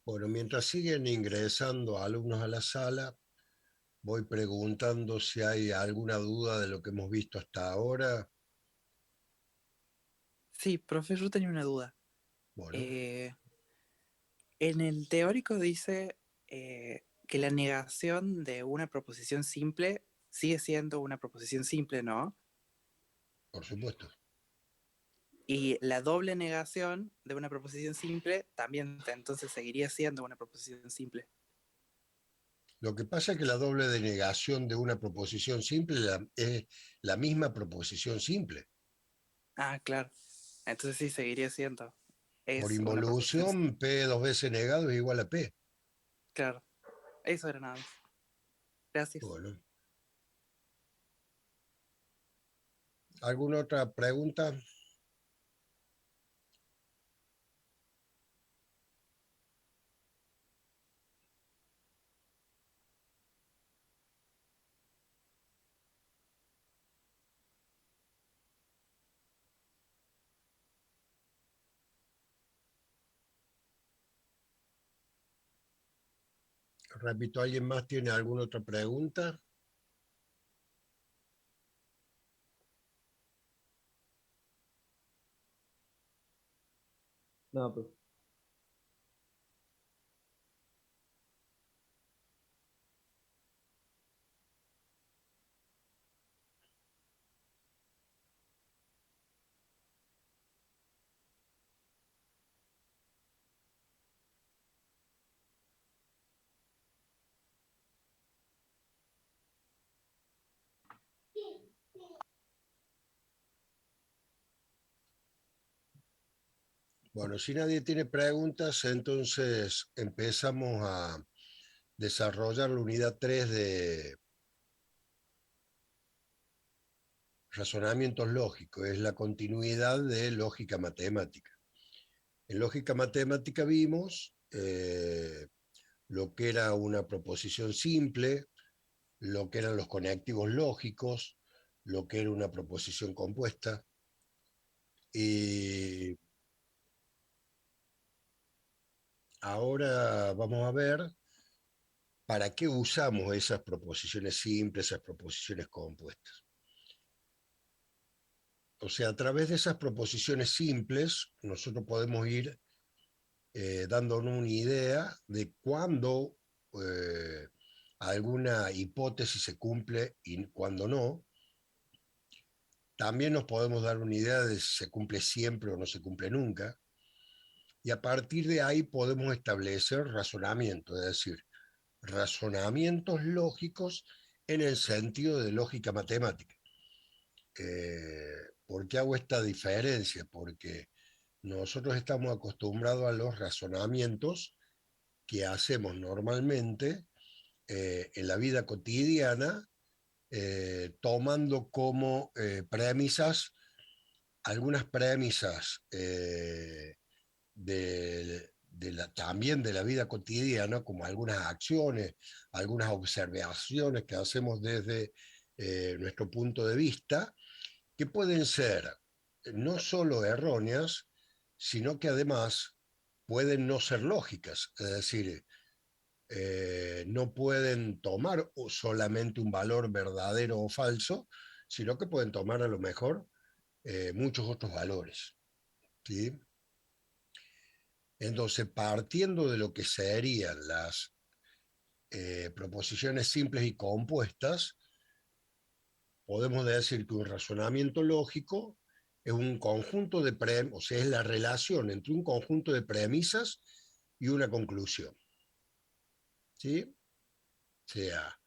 Bueno, mientras siguen ingresando alumnos a la sala, voy preguntando si hay alguna duda de lo que hemos visto hasta ahora. Sí, profe, yo tenía una duda. Bueno, Eh, en el teórico dice que la negación de una proposición simple sigue siendo una proposición simple, ¿no? por supuesto. Y la doble negación de una proposición simple también entonces seguiría siendo una proposición simple. Lo que pasa es que la doble denegación de una proposición simple es la misma proposición simple. Ah, claro. Entonces sí, seguiría siendo. Por Es una proposición involución, simple. P dos veces negado es igual a P. Claro. Eso era nada más. Gracias. Bueno, ¿alguna otra pregunta? Repito, ¿alguien más tiene alguna otra pregunta? No, pues. Bueno, si nadie tiene preguntas, entonces empezamos a desarrollar la unidad 3 de razonamientos lógicos, es la continuidad de lógica matemática. En lógica matemática vimos lo que era una proposición simple, lo que eran los conectivos lógicos, lo que era una proposición compuesta, y ahora vamos a ver para qué usamos esas proposiciones simples, esas proposiciones compuestas. O sea, a través de esas proposiciones simples, nosotros podemos ir dándonos una idea de cuándo eh, alguna hipótesis se cumple y cuándo no. También nos podemos dar una idea de si se cumple siempre o no se cumple nunca. Y a partir de ahí podemos establecer razonamientos, es decir, razonamientos lógicos en el sentido de lógica matemática. ¿Por qué hago esta diferencia? Porque nosotros estamos acostumbrados a los razonamientos que hacemos normalmente en la vida cotidiana, tomando como premisas algunas premisas también de la vida cotidiana, como algunas acciones, algunas observaciones que hacemos desde nuestro punto de vista, que pueden ser no solo erróneas, sino que además pueden no ser lógicas, es decir, no pueden tomar solamente un valor verdadero o falso, sino que pueden tomar a lo mejor muchos otros valores. ¿Sí? Entonces, partiendo de lo que serían las proposiciones simples y compuestas, podemos decir que un razonamiento lógico es un conjunto de o sea, es la relación entre un conjunto de premisas y una conclusión. ¿Sí? O sea,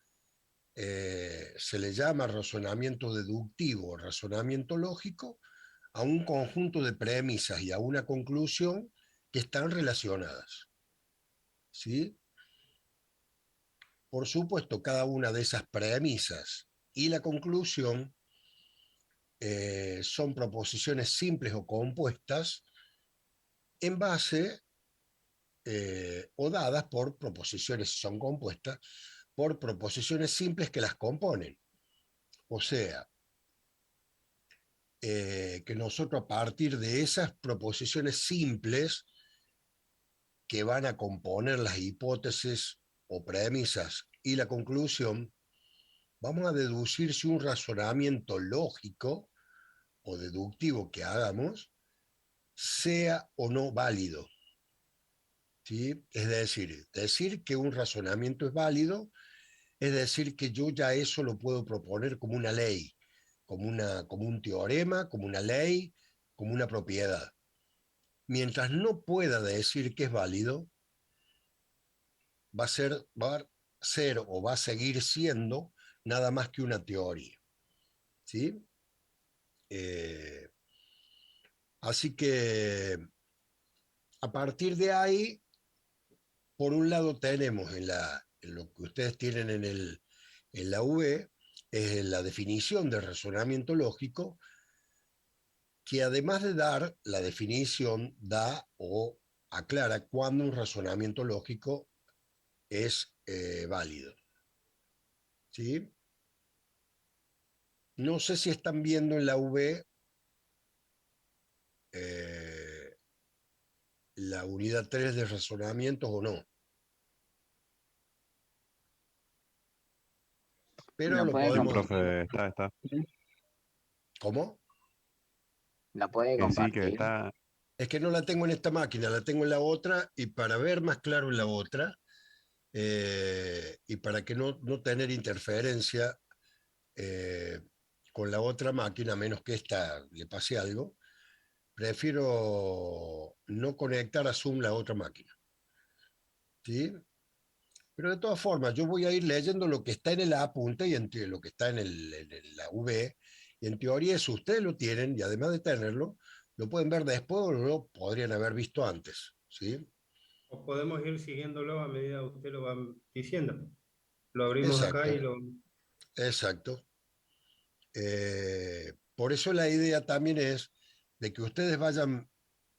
se le llama razonamiento deductivo, razonamiento lógico, a un conjunto de premisas y a una conclusión que están relacionadas. ¿Sí? Por supuesto, cada una de esas premisas y la conclusión son proposiciones simples o compuestas en base o dadas por proposiciones, son compuestas por proposiciones simples que las componen. O sea, que nosotros a partir de esas proposiciones simples que van a componer las hipótesis o premisas y la conclusión, vamos a deducir si un razonamiento lógico o deductivo que hagamos sea o no válido. ¿Sí? Es decir que un razonamiento es válido, es decir que yo ya eso lo puedo proponer como una ley, como un teorema, como una ley, como una propiedad. Mientras no pueda decir que es válido, va a ser o va a seguir siendo nada más que una teoría. ¿Sí? Eh, Así que a partir de ahí, por un lado tenemos en lo que ustedes tienen en la V, es la definición de razonamiento lógico, que además de dar la definición, da o aclara cuándo un razonamiento lógico es válido. ¿Sí? No sé si están viendo en la V eh, la unidad 3 de razonamientos o no, pero ¿La lo puede Sí, podemos... compartir? profe, está. ¿Cómo? ¿La puede Que sí, que compartir? está. Es que no la tengo en esta máquina, la tengo en la otra, y para ver más claro en la otra, y para que no tener interferencia eh, con la otra máquina, a menos que esta le pase algo, prefiero no conectar a Zoom la otra máquina. ¿Sí? Pero de todas formas, yo voy a ir leyendo lo que está en el apunte y lo que está la V, y en teoría eso ustedes lo tienen, y además de tenerlo, lo pueden ver después o lo podrían haber visto antes. ¿Sí? O podemos ir siguiéndolo a medida que usted lo va diciendo. Lo abrimos acá y Exacto, lo... exacto. Por eso la idea también es de que ustedes vayan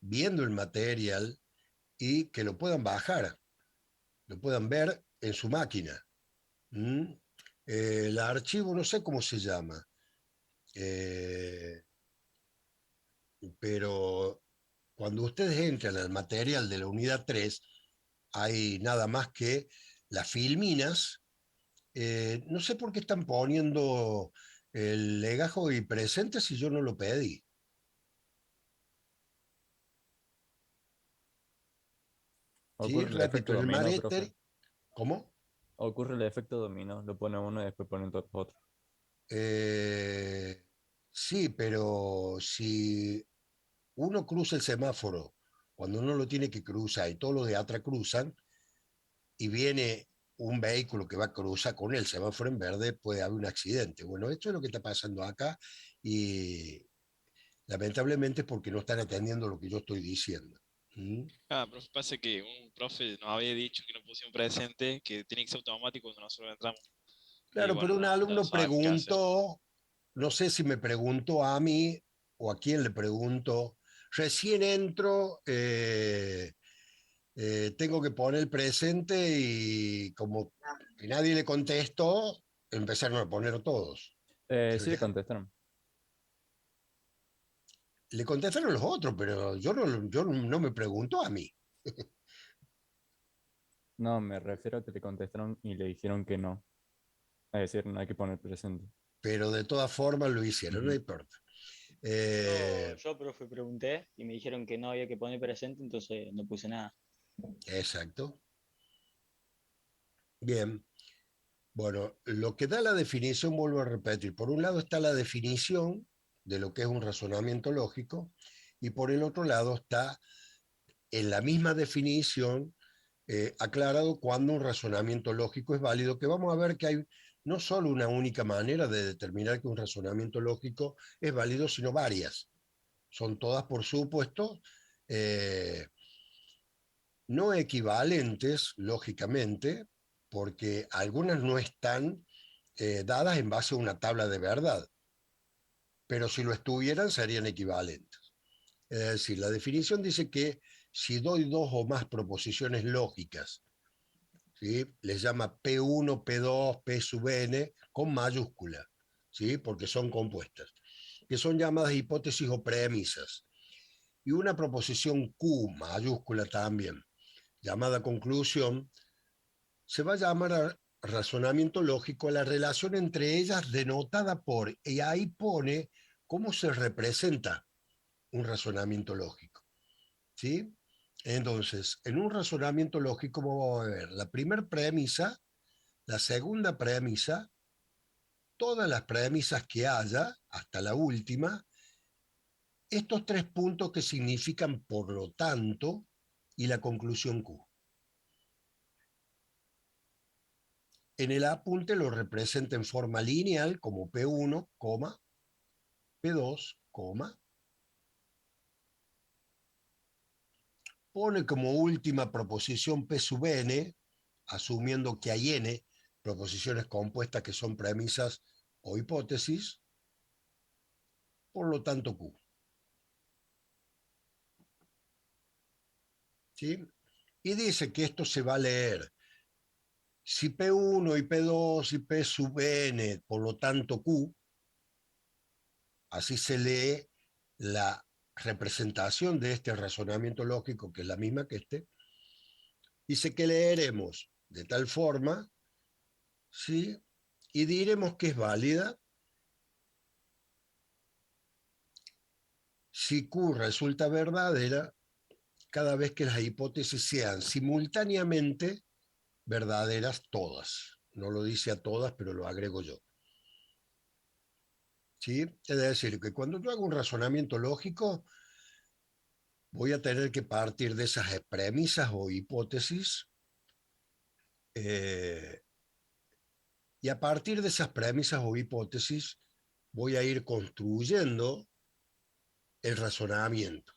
viendo el material y que lo puedan bajar, lo puedan ver en su máquina. ¿Mm? El archivo no sé cómo se llama, eh, pero cuando ustedes entran al material de la unidad 3 hay nada más que las filminas. No sé por qué están poniendo el legajo y presente si yo no lo pedí. Sí, Ocurre el repito, efecto en el dominó, profe. Mareter, ¿cómo? Ocurre el efecto dominó. Lo pone uno y después pone otro. Eh, sí, pero si uno cruza el semáforo cuando uno lo tiene que cruzar y todos los de atrás cruzan y viene un vehículo que va a cruzar con el semáforo en verde, puede haber un accidente. Bueno, esto es lo que está pasando acá y lamentablemente es porque no están atendiendo lo que yo estoy diciendo. ¿Mm? Ah, profe, pasa que un profe nos había dicho que no pusiera un presente, que tiene que ser automático cuando nosotros entramos. Y Claro, bueno, pero un no, no alumno sabemos qué hacer. preguntó, no sé si me preguntó a mí o a quién le preguntó, recién entro, tengo que poner el presente y como que nadie le contestó, empezaron a poner todos. Sí le contestaron. Le contestaron los otros, pero yo no me preguntó a mí. No, me refiero a que le contestaron y le dijeron que no. Es decir, no hay que poner presente. Pero de todas formas lo hicieron, no Ujú. importa. Yo, Eh, yo, profe, pregunté y me dijeron que no había que poner presente, entonces no puse nada. exacto. Bien. Bueno, lo que da la definición, vuelvo a repetir, por un lado está la definición de lo que es un razonamiento lógico y por el otro lado está en la misma definición aclarado cuando un razonamiento lógico es válido, que vamos a ver que hay no solo una única manera de determinar que un razonamiento lógico es válido, sino varias. Son todas, por supuesto, eh, no equivalentes, lógicamente, porque algunas no están dadas en base a una tabla de verdad, pero si lo estuvieran serían equivalentes. Es decir, la definición dice que si doy dos o más proposiciones lógicas, ¿sí? Les llama P1, P2, P sub n con mayúscula, ¿sí? Porque son compuestas, que son llamadas hipótesis o premisas. Y una proposición Q, mayúscula también, llamada conclusión, se va a llamar razonamiento lógico a la relación entre ellas denotada por, y ahí pone cómo se representa un razonamiento lógico. ¿Sí? Entonces, en un razonamiento lógico vamos a ver la primera premisa, la segunda premisa, todas las premisas que haya, hasta la última, estos 3 puntos que significan por lo tanto y la conclusión Q. En el apunte lo representa en forma lineal como P1, P2, pone como última proposición P sub n, asumiendo que hay n proposiciones compuestas que son premisas o hipótesis, por lo tanto Q. ¿Sí? Y dice que esto se va a leer si P1 y P2 y P sub n, por lo tanto Q, así se lee la representación de este razonamiento lógico, que es la misma que este, dice que leeremos de tal forma, ¿sí? Y diremos que es válida si Q resulta verdadera cada vez que las hipótesis sean simultáneamente verdaderas todas. No lo dice a todas, pero lo agrego yo. ¿Sí? Es decir, que cuando yo hago un razonamiento lógico, voy a tener que partir de esas premisas o hipótesis, y a partir de esas premisas o hipótesis voy a ir construyendo el razonamiento.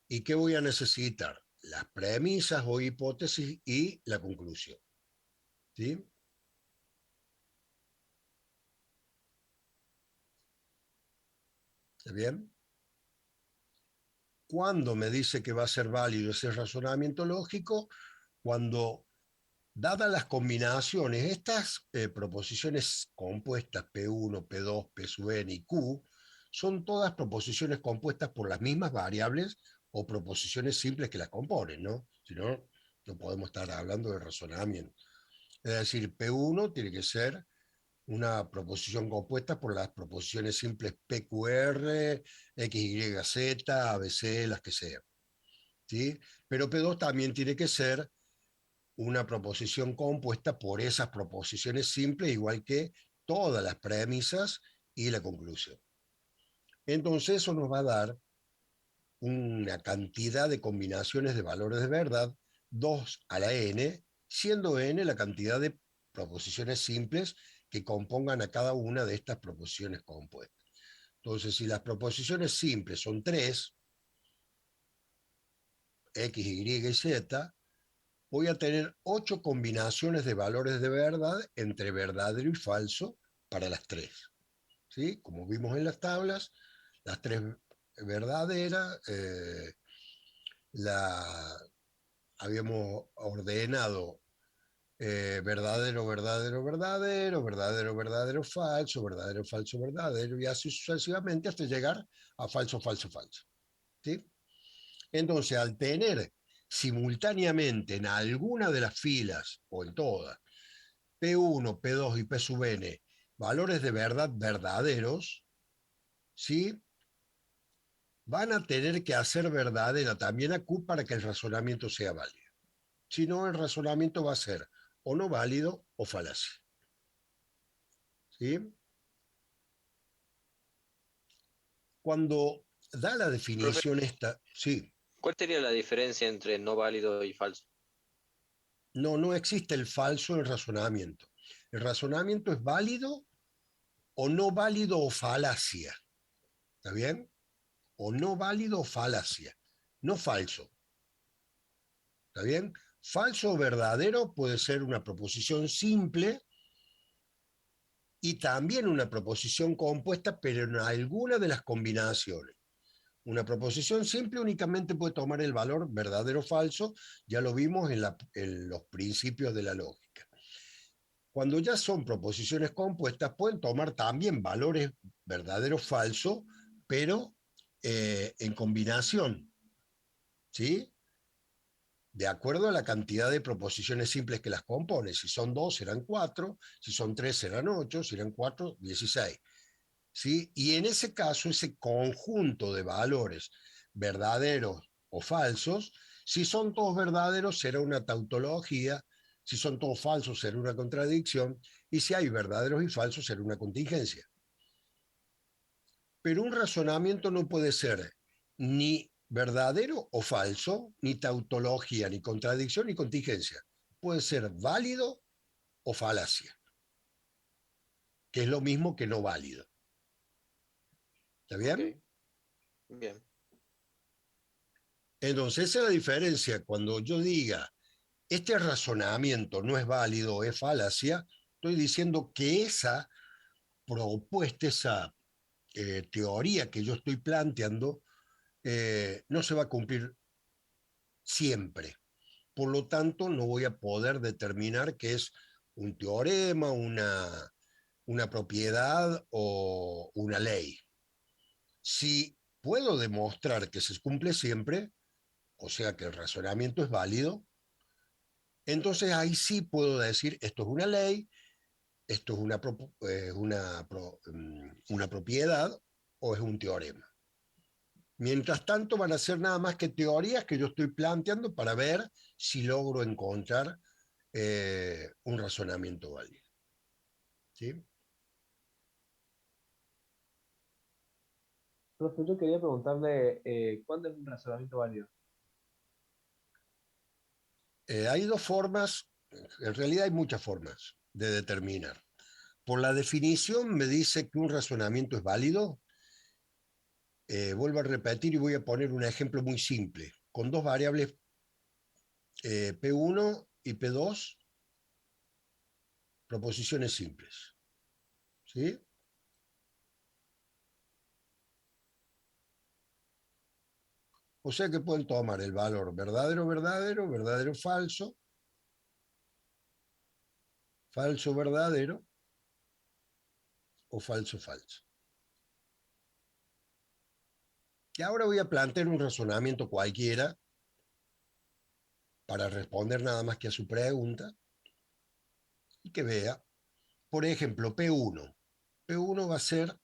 ¿Y qué voy a necesitar? Las premisas o hipótesis y la conclusión. ¿Sí? ¿Está bien? ¿Cuándo me dice que va a ser válido ese razonamiento lógico? Cuando, dadas las combinaciones, estas proposiciones compuestas P1, P2, P sub n y Q, son todas proposiciones compuestas por las mismas variables o proposiciones simples que las componen, ¿no? Si no, no podemos estar hablando de razonamiento. Es decir, P1 tiene que ser una proposición compuesta por las proposiciones simples PQR, XYZ, ABC, las que sean. ¿Sí? Pero P2 también tiene que ser una proposición compuesta por esas proposiciones simples, igual que todas las premisas y la conclusión. Entonces eso nos va a dar una cantidad de combinaciones de valores de verdad, 2 a la n, siendo n la cantidad de proposiciones simples que compongan a cada una de estas proposiciones compuestas. Entonces, si las proposiciones simples son 3, X, Y y Z, voy a tener 8 combinaciones de valores de verdad entre verdadero y falso para las 3. ¿Sí? Como vimos en las tablas, las 3 verdaderas, habíamos ordenado verdadero, verdadero, verdadero, verdadero, verdadero, falso, verdadero, falso, verdadero, y así sucesivamente hasta llegar a falso, falso, falso. ¿Sí? Entonces, al tener simultáneamente en alguna de las filas, o en todas, P1, P2 y P sub n, valores de verdad verdaderos, ¿sí? Van a tener que hacer verdadera también a Q para que el razonamiento sea válido. Si no, el razonamiento va a ser o no válido o falacia. ¿Sí? Cuando da la definición esta, sí, ¿Cuál sería la diferencia entre no válido y falso? no existe el falso en el razonamiento. El razonamiento es válido o no válido o falacia. ¿Está bien? O no válido o falacia. No falso. ¿Está bien? Falso o verdadero puede ser una proposición simple y también una proposición compuesta, pero en alguna de las combinaciones. Una proposición simple únicamente puede tomar el valor verdadero o falso, ya lo vimos en los principios de la lógica. Cuando ya son proposiciones compuestas, pueden tomar también valores verdadero o falso, pero en combinación. ¿Sí? de acuerdo a la cantidad de proposiciones simples que las compone. Si son 2, serán 4, si son 3, serán 8, si serán 4, 16. ¿Sí? Y en ese caso, ese conjunto de valores verdaderos o falsos, si son todos verdaderos, será una tautología, si son todos falsos, será una contradicción, y si hay verdaderos y falsos, será una contingencia. Pero un razonamiento no puede ser ni verdadero o falso, ni tautología, ni contradicción, ni contingencia. Puede ser válido o falacia, que es lo mismo que no válido. ¿Está bien? Ok, bien. Entonces, esa es la diferencia. Cuando yo diga, este razonamiento no es válido o es falacia, estoy diciendo que esa propuesta, esa teoría que yo estoy planteando, no se va a cumplir siempre. Por lo tanto, no voy a poder determinar qué es un teorema, una propiedad o una ley. Si puedo demostrar que se cumple siempre, o sea que el razonamiento es válido, entonces ahí sí puedo decir esto es una ley, esto es una propiedad o es un teorema. Mientras tanto van a ser nada más que teorías que yo estoy planteando para ver si logro encontrar un razonamiento válido. ¿Sí? Profe, yo quería preguntarle, ¿cuándo es un razonamiento válido? Hay dos formas, en realidad hay muchas formas de determinar. Por la definición me dice que un razonamiento es válido. Vuelvo a repetir y voy a poner un ejemplo muy simple, con dos variables P1 y P2, proposiciones simples. ¿Sí? O sea que pueden tomar el valor verdadero, verdadero, verdadero, falso, falso, verdadero o falso, falso. Y ahora voy a plantear un razonamiento cualquiera para responder nada más que a su pregunta y que vea, por ejemplo, P1. P1 va a ser,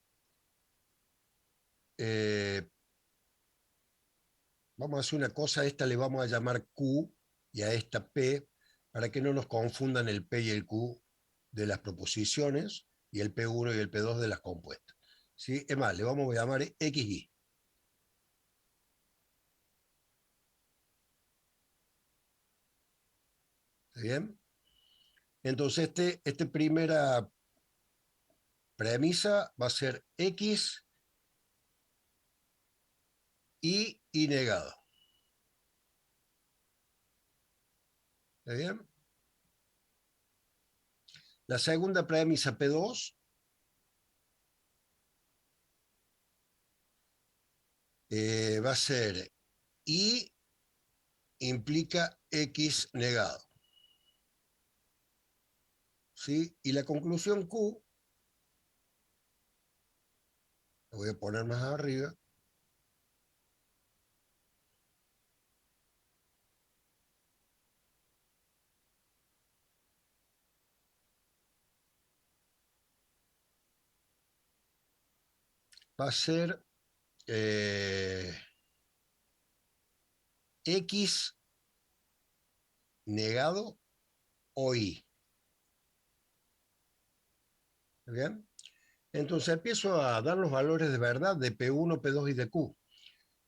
vamos a hacer una cosa, a esta le vamos a llamar Q y a esta P, para que no nos confundan el P y el Q de las proposiciones y el P1 y el P2 de las compuestas. ¿Sí? Es más, le vamos a llamar XY. ¿Está bien? Entonces, esta primera premisa va a ser X y negado. ¿Está bien? La segunda premisa P2 va a ser Y implica X negado. ¿Sí? Y la conclusión Q, lo voy a poner más arriba, va a ser X negado o Y. ¿Está bien? Entonces empiezo a dar los valores de verdad de P1, P2 y de Q.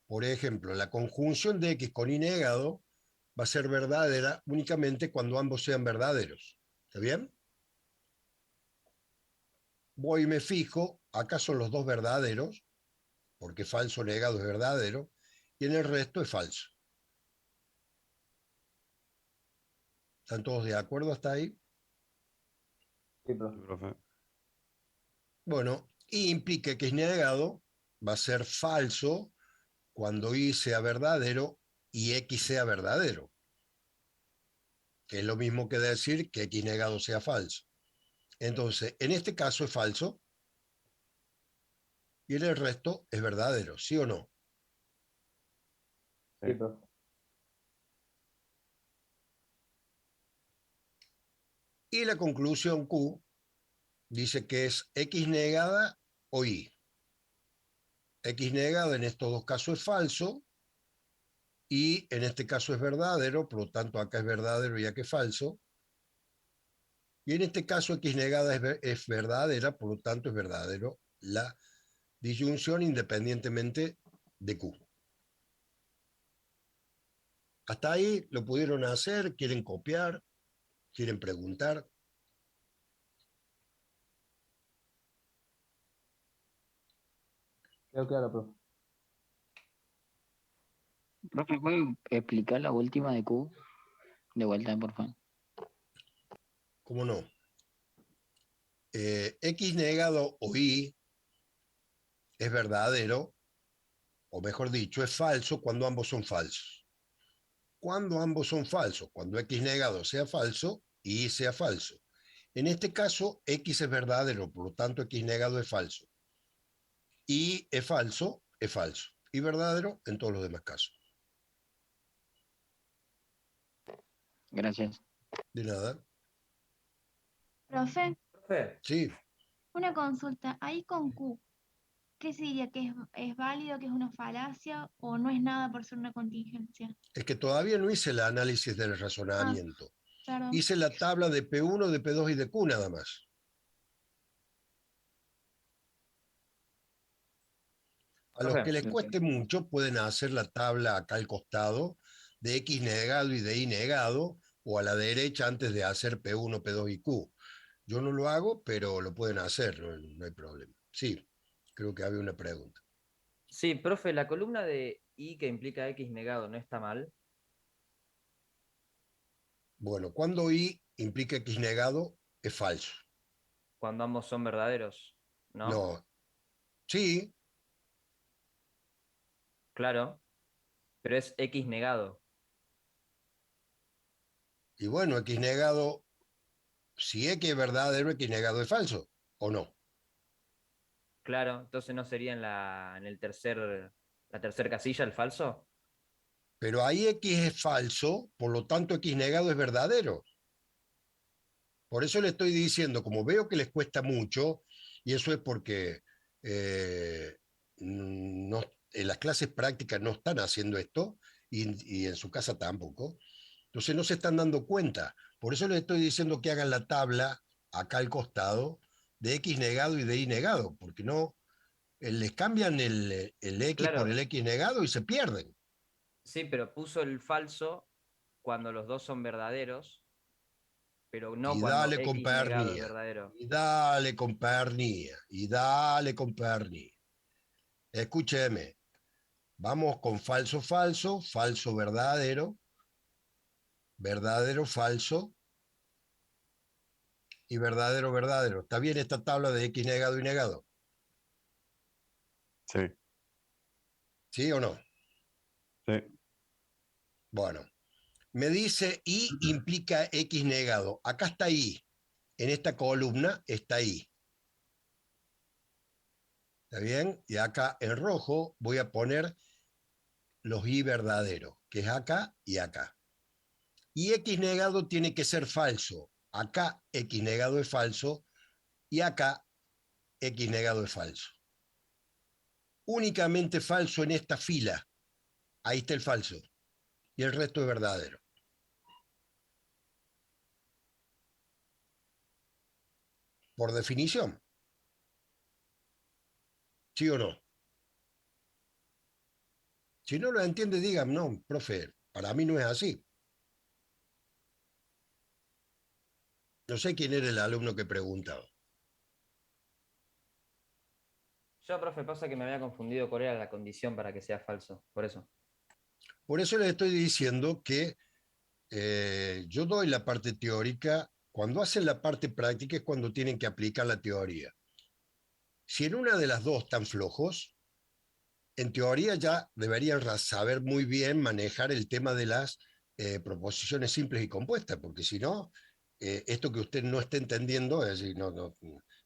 Por ejemplo, la conjunción de X con Y negado va a ser verdadera únicamente cuando ambos sean verdaderos. ¿Está bien? Voy y me fijo, acá son los dos verdaderos, porque falso negado es verdadero, y en el resto es falso. ¿Están todos de acuerdo hasta ahí? Sí, profe. Profe. Bueno, y implica que es negado, va a ser falso cuando Y sea verdadero y X sea verdadero, que es lo mismo que decir que X negado sea falso. Entonces, en este caso es falso y en el resto es verdadero, ¿sí o no? Sí, profe. Y la conclusión Q dice que es X negada o Y. X negada en estos dos casos es falso, y en este caso es verdadero, por lo tanto acá es verdadero y acá es falso. Y en este caso X negada es verdadera, por lo tanto es verdadero la disyunción independientemente de Q. Hasta ahí lo pudieron hacer, quieren copiar, quieren preguntar. Quedó claro, profe. Profe, ¿puede explicar la última de Q? De vuelta, por favor. ¿Cómo no? X negado o Y es verdadero, o mejor dicho, es falso cuando ambos son falsos. Cuando ambos son falsos, cuando X negado sea falso y Y sea falso. En este caso, X es verdadero, por lo tanto X negado es falso. Y es falso, es falso. Y verdadero en todos los demás casos. Gracias. De nada. Profe, Profe, Sí, una consulta. Ahí con Q, ¿qué se diría? ¿Que es válido, que es una falacia o no es nada por ser una contingencia? es que todavía no hice el análisis del Ah, razonamiento. perdón. Hice la tabla de P1, de P2 y de Q nada más. A los que profe, les cueste mucho pueden hacer la tabla acá al costado de X negado y de Y negado, o a la derecha antes de hacer P1, P2 y Q. Yo no lo hago, pero lo pueden hacer, no hay problema. Sí, creo que había una pregunta. Sí, profe, la columna de Y que implica X negado no está mal. Bueno, cuando Y implica X negado, es falso. Cuando ambos son verdaderos, ¿no? No, sí, Claro, pero es X negado. y bueno, X negado, si X es verdadero, X negado es falso, ¿o no? Claro, entonces no sería en la tercera casilla el falso. Pero ahí X es falso, por lo tanto X negado es verdadero. Por eso le estoy diciendo, como veo que les cuesta mucho, y eso es porque no, en las clases prácticas no están haciendo esto, y en su casa tampoco, entonces no se están dando cuenta. Por eso les estoy diciendo que hagan la tabla acá al costado de X negado y de Y negado, porque no, les cambian el X por Claro, el X negado y se pierden. sí, pero puso el falso cuando los dos son verdaderos, pero no Y cuando dale con X negado es pernía, verdadero. y dale con pernía, y dale con pernía. Escúcheme, vamos con falso, falso, falso, verdadero, verdadero, falso y verdadero, verdadero. ¿Está bien esta tabla de X negado y negado? Sí, ¿Sí o no? sí. Bueno, me dice Y implica X negado. Acá está Y. En esta columna está Y. ¿Está bien? Y acá en rojo voy a poner los Y verdaderos, que es acá y acá. Y X negado tiene que ser falso. Acá X negado es falso y acá X negado es falso. Únicamente falso en esta fila. Ahí está el falso. Y el resto es verdadero. Por definición. ¿Sí o no? Si no lo entiende, digan, no, profe, para mí no es así. No sé quién era el alumno que preguntaba. Yo, profe, pasa que me había confundido cuál era la condición para que sea falso, por eso. Por eso les estoy diciendo que yo doy la parte teórica. Cuando hacen la parte práctica es cuando tienen que aplicar la teoría. Si en una de las dos están flojos, en teoría ya deberían saber muy bien manejar el tema de las proposiciones simples y compuestas, porque si no, esto que usted no está entendiendo, es decir,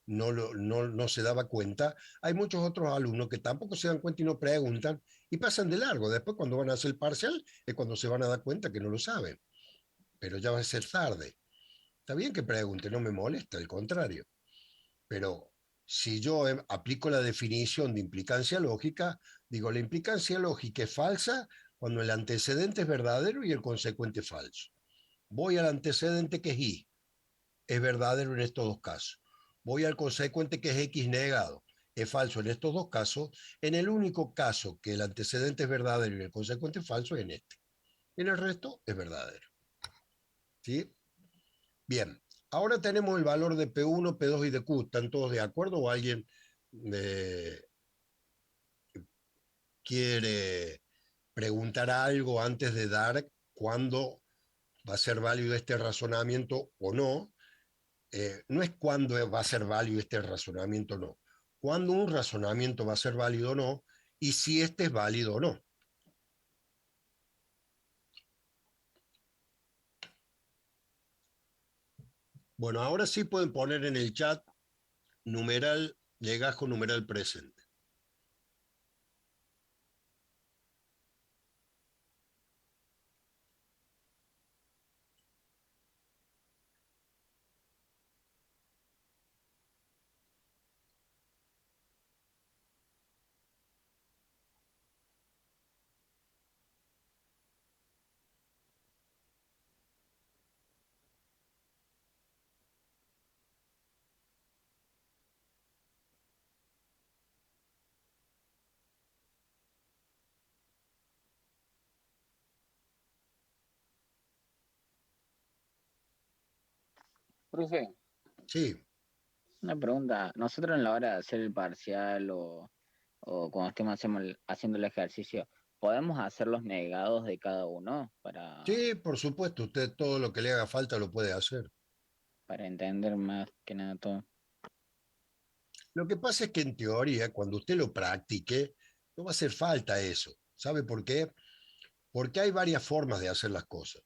no se daba cuenta. Hay muchos otros alumnos que tampoco se dan cuenta y no preguntan y pasan de largo. Después, cuando van a hacer el parcial, es cuando se van a dar cuenta que no lo saben, pero ya va a ser tarde. Está bien que pregunte, no me molesta, al contrario. Pero si yo aplico la definición de implicancia lógica, digo, la implicancia lógica es falsa cuando el antecedente es verdadero y el consecuente falso. Voy al antecedente que es y, es verdadero en estos dos casos. Voy al consecuente que es x negado, es falso en estos dos casos. En el único caso que el antecedente es verdadero y el consecuente es falso es en este. En el resto es verdadero. ¿Sí? Bien, ahora tenemos el valor de P1, P2 y de Q. ¿Están todos de acuerdo o alguien quiere preguntar algo antes de dar cuándo va a ser válido este razonamiento o no? No es cuándo va a ser válido este razonamiento o no. Cuándo un razonamiento va a ser válido o no y si este es válido o no. Bueno, ahora sí pueden poner en el chat numeral legajo, numeral presente. Profe, Sí, una pregunta. Nosotros en la hora de hacer el parcial o cuando estemos haciendo el ejercicio, ¿podemos hacer los negados de cada uno sí, por supuesto, usted todo lo que le haga falta lo puede hacer. para entender más que nada todo? Lo que pasa es que en teoría, cuando usted lo practique, no va a hacer falta eso. ¿Sabe por qué? Porque hay varias formas de hacer las cosas.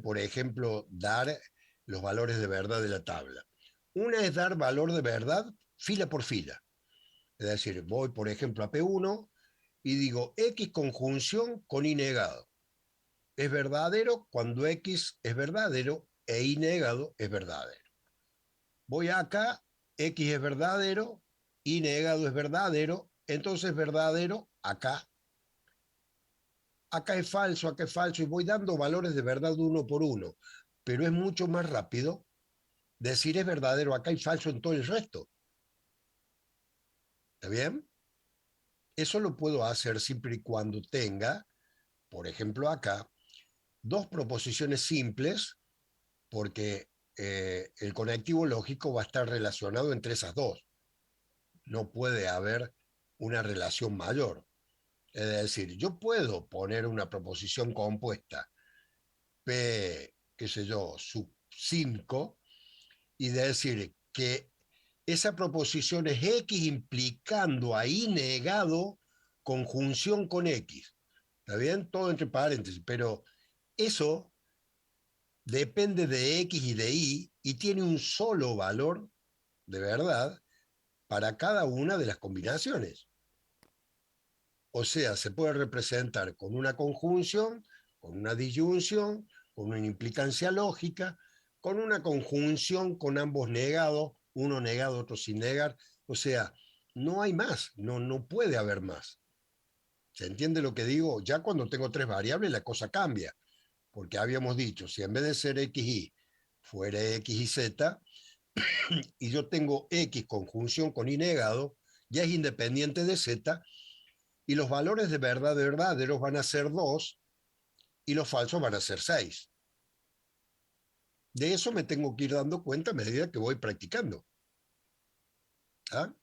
Por ejemplo, dar los valores de verdad de la tabla. Una es dar valor de verdad fila por fila. Es decir, voy, por ejemplo, a P1 y digo X conjunción con Y negado. Es verdadero cuando X es verdadero e Y negado es verdadero. Voy acá, X es verdadero, Y negado es verdadero, entonces verdadero acá. Acá es falso, y voy dando valores de verdad uno por uno. Pero es mucho más rápido decir es verdadero acá y falso en todo el resto. ¿Está bien? Eso lo puedo hacer siempre y cuando tenga, por ejemplo acá, dos proposiciones simples, porque el conectivo lógico va a estar relacionado entre esas dos. No puede haber una relación mayor. Es decir, yo puedo poner una proposición compuesta P, qué sé yo, sub 5 y decir que esa proposición es X implicando a Y negado conjunción con X. ¿Está bien? Todo entre paréntesis, pero eso depende de X y de Y tiene un solo valor de verdad para cada una de las combinaciones. O sea, se puede representar con una conjunción, con una disyunción, con una implicancia lógica, con una conjunción con ambos negados, uno negado, otro sin negar. O sea, no hay más, no puede haber más. ¿Se entiende lo que digo? Ya cuando tengo tres variables la cosa cambia, porque habíamos dicho, si en vez de ser x, y fuera x y z, y yo tengo x conjunción con y negado, ya es independiente de z, y los valores de verdad de verdaderos van a ser 2 y los falsos van a ser 6. De eso me tengo que ir dando cuenta a medida que voy practicando. ¿Ah?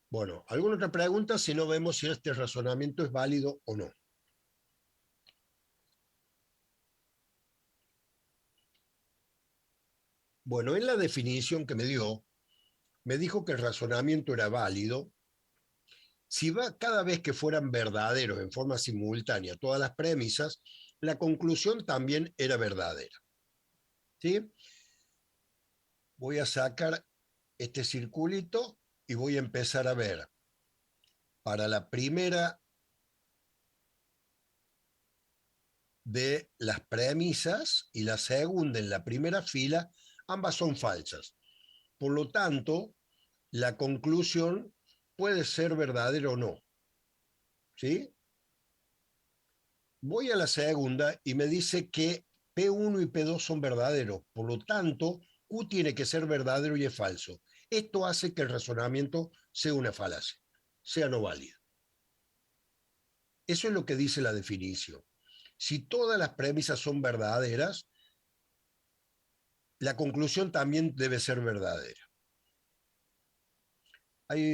Bueno, ¿alguna otra pregunta? Si no, vemos si este razonamiento es válido o no. Bueno, en la definición que me dio, me dijo que el razonamiento era válido si va cada vez que fueran verdaderos en forma simultánea todas las premisas, la conclusión también era verdadera. ¿Sí? Voy a sacar este circulito y voy a empezar a ver para la primera de las premisas y la segunda en la primera fila, ambas son falsas. Por lo tanto, la conclusión puede ser verdadera o no. ¿Sí? Voy a la segunda y me dice que P1 y P2 son verdaderos. Por lo tanto, Q tiene que ser verdadero y es falso. Esto hace que el razonamiento sea una falacia, sea no válido. Eso es lo que dice la definición. Si todas las premisas son verdaderas, la conclusión también debe ser verdadera.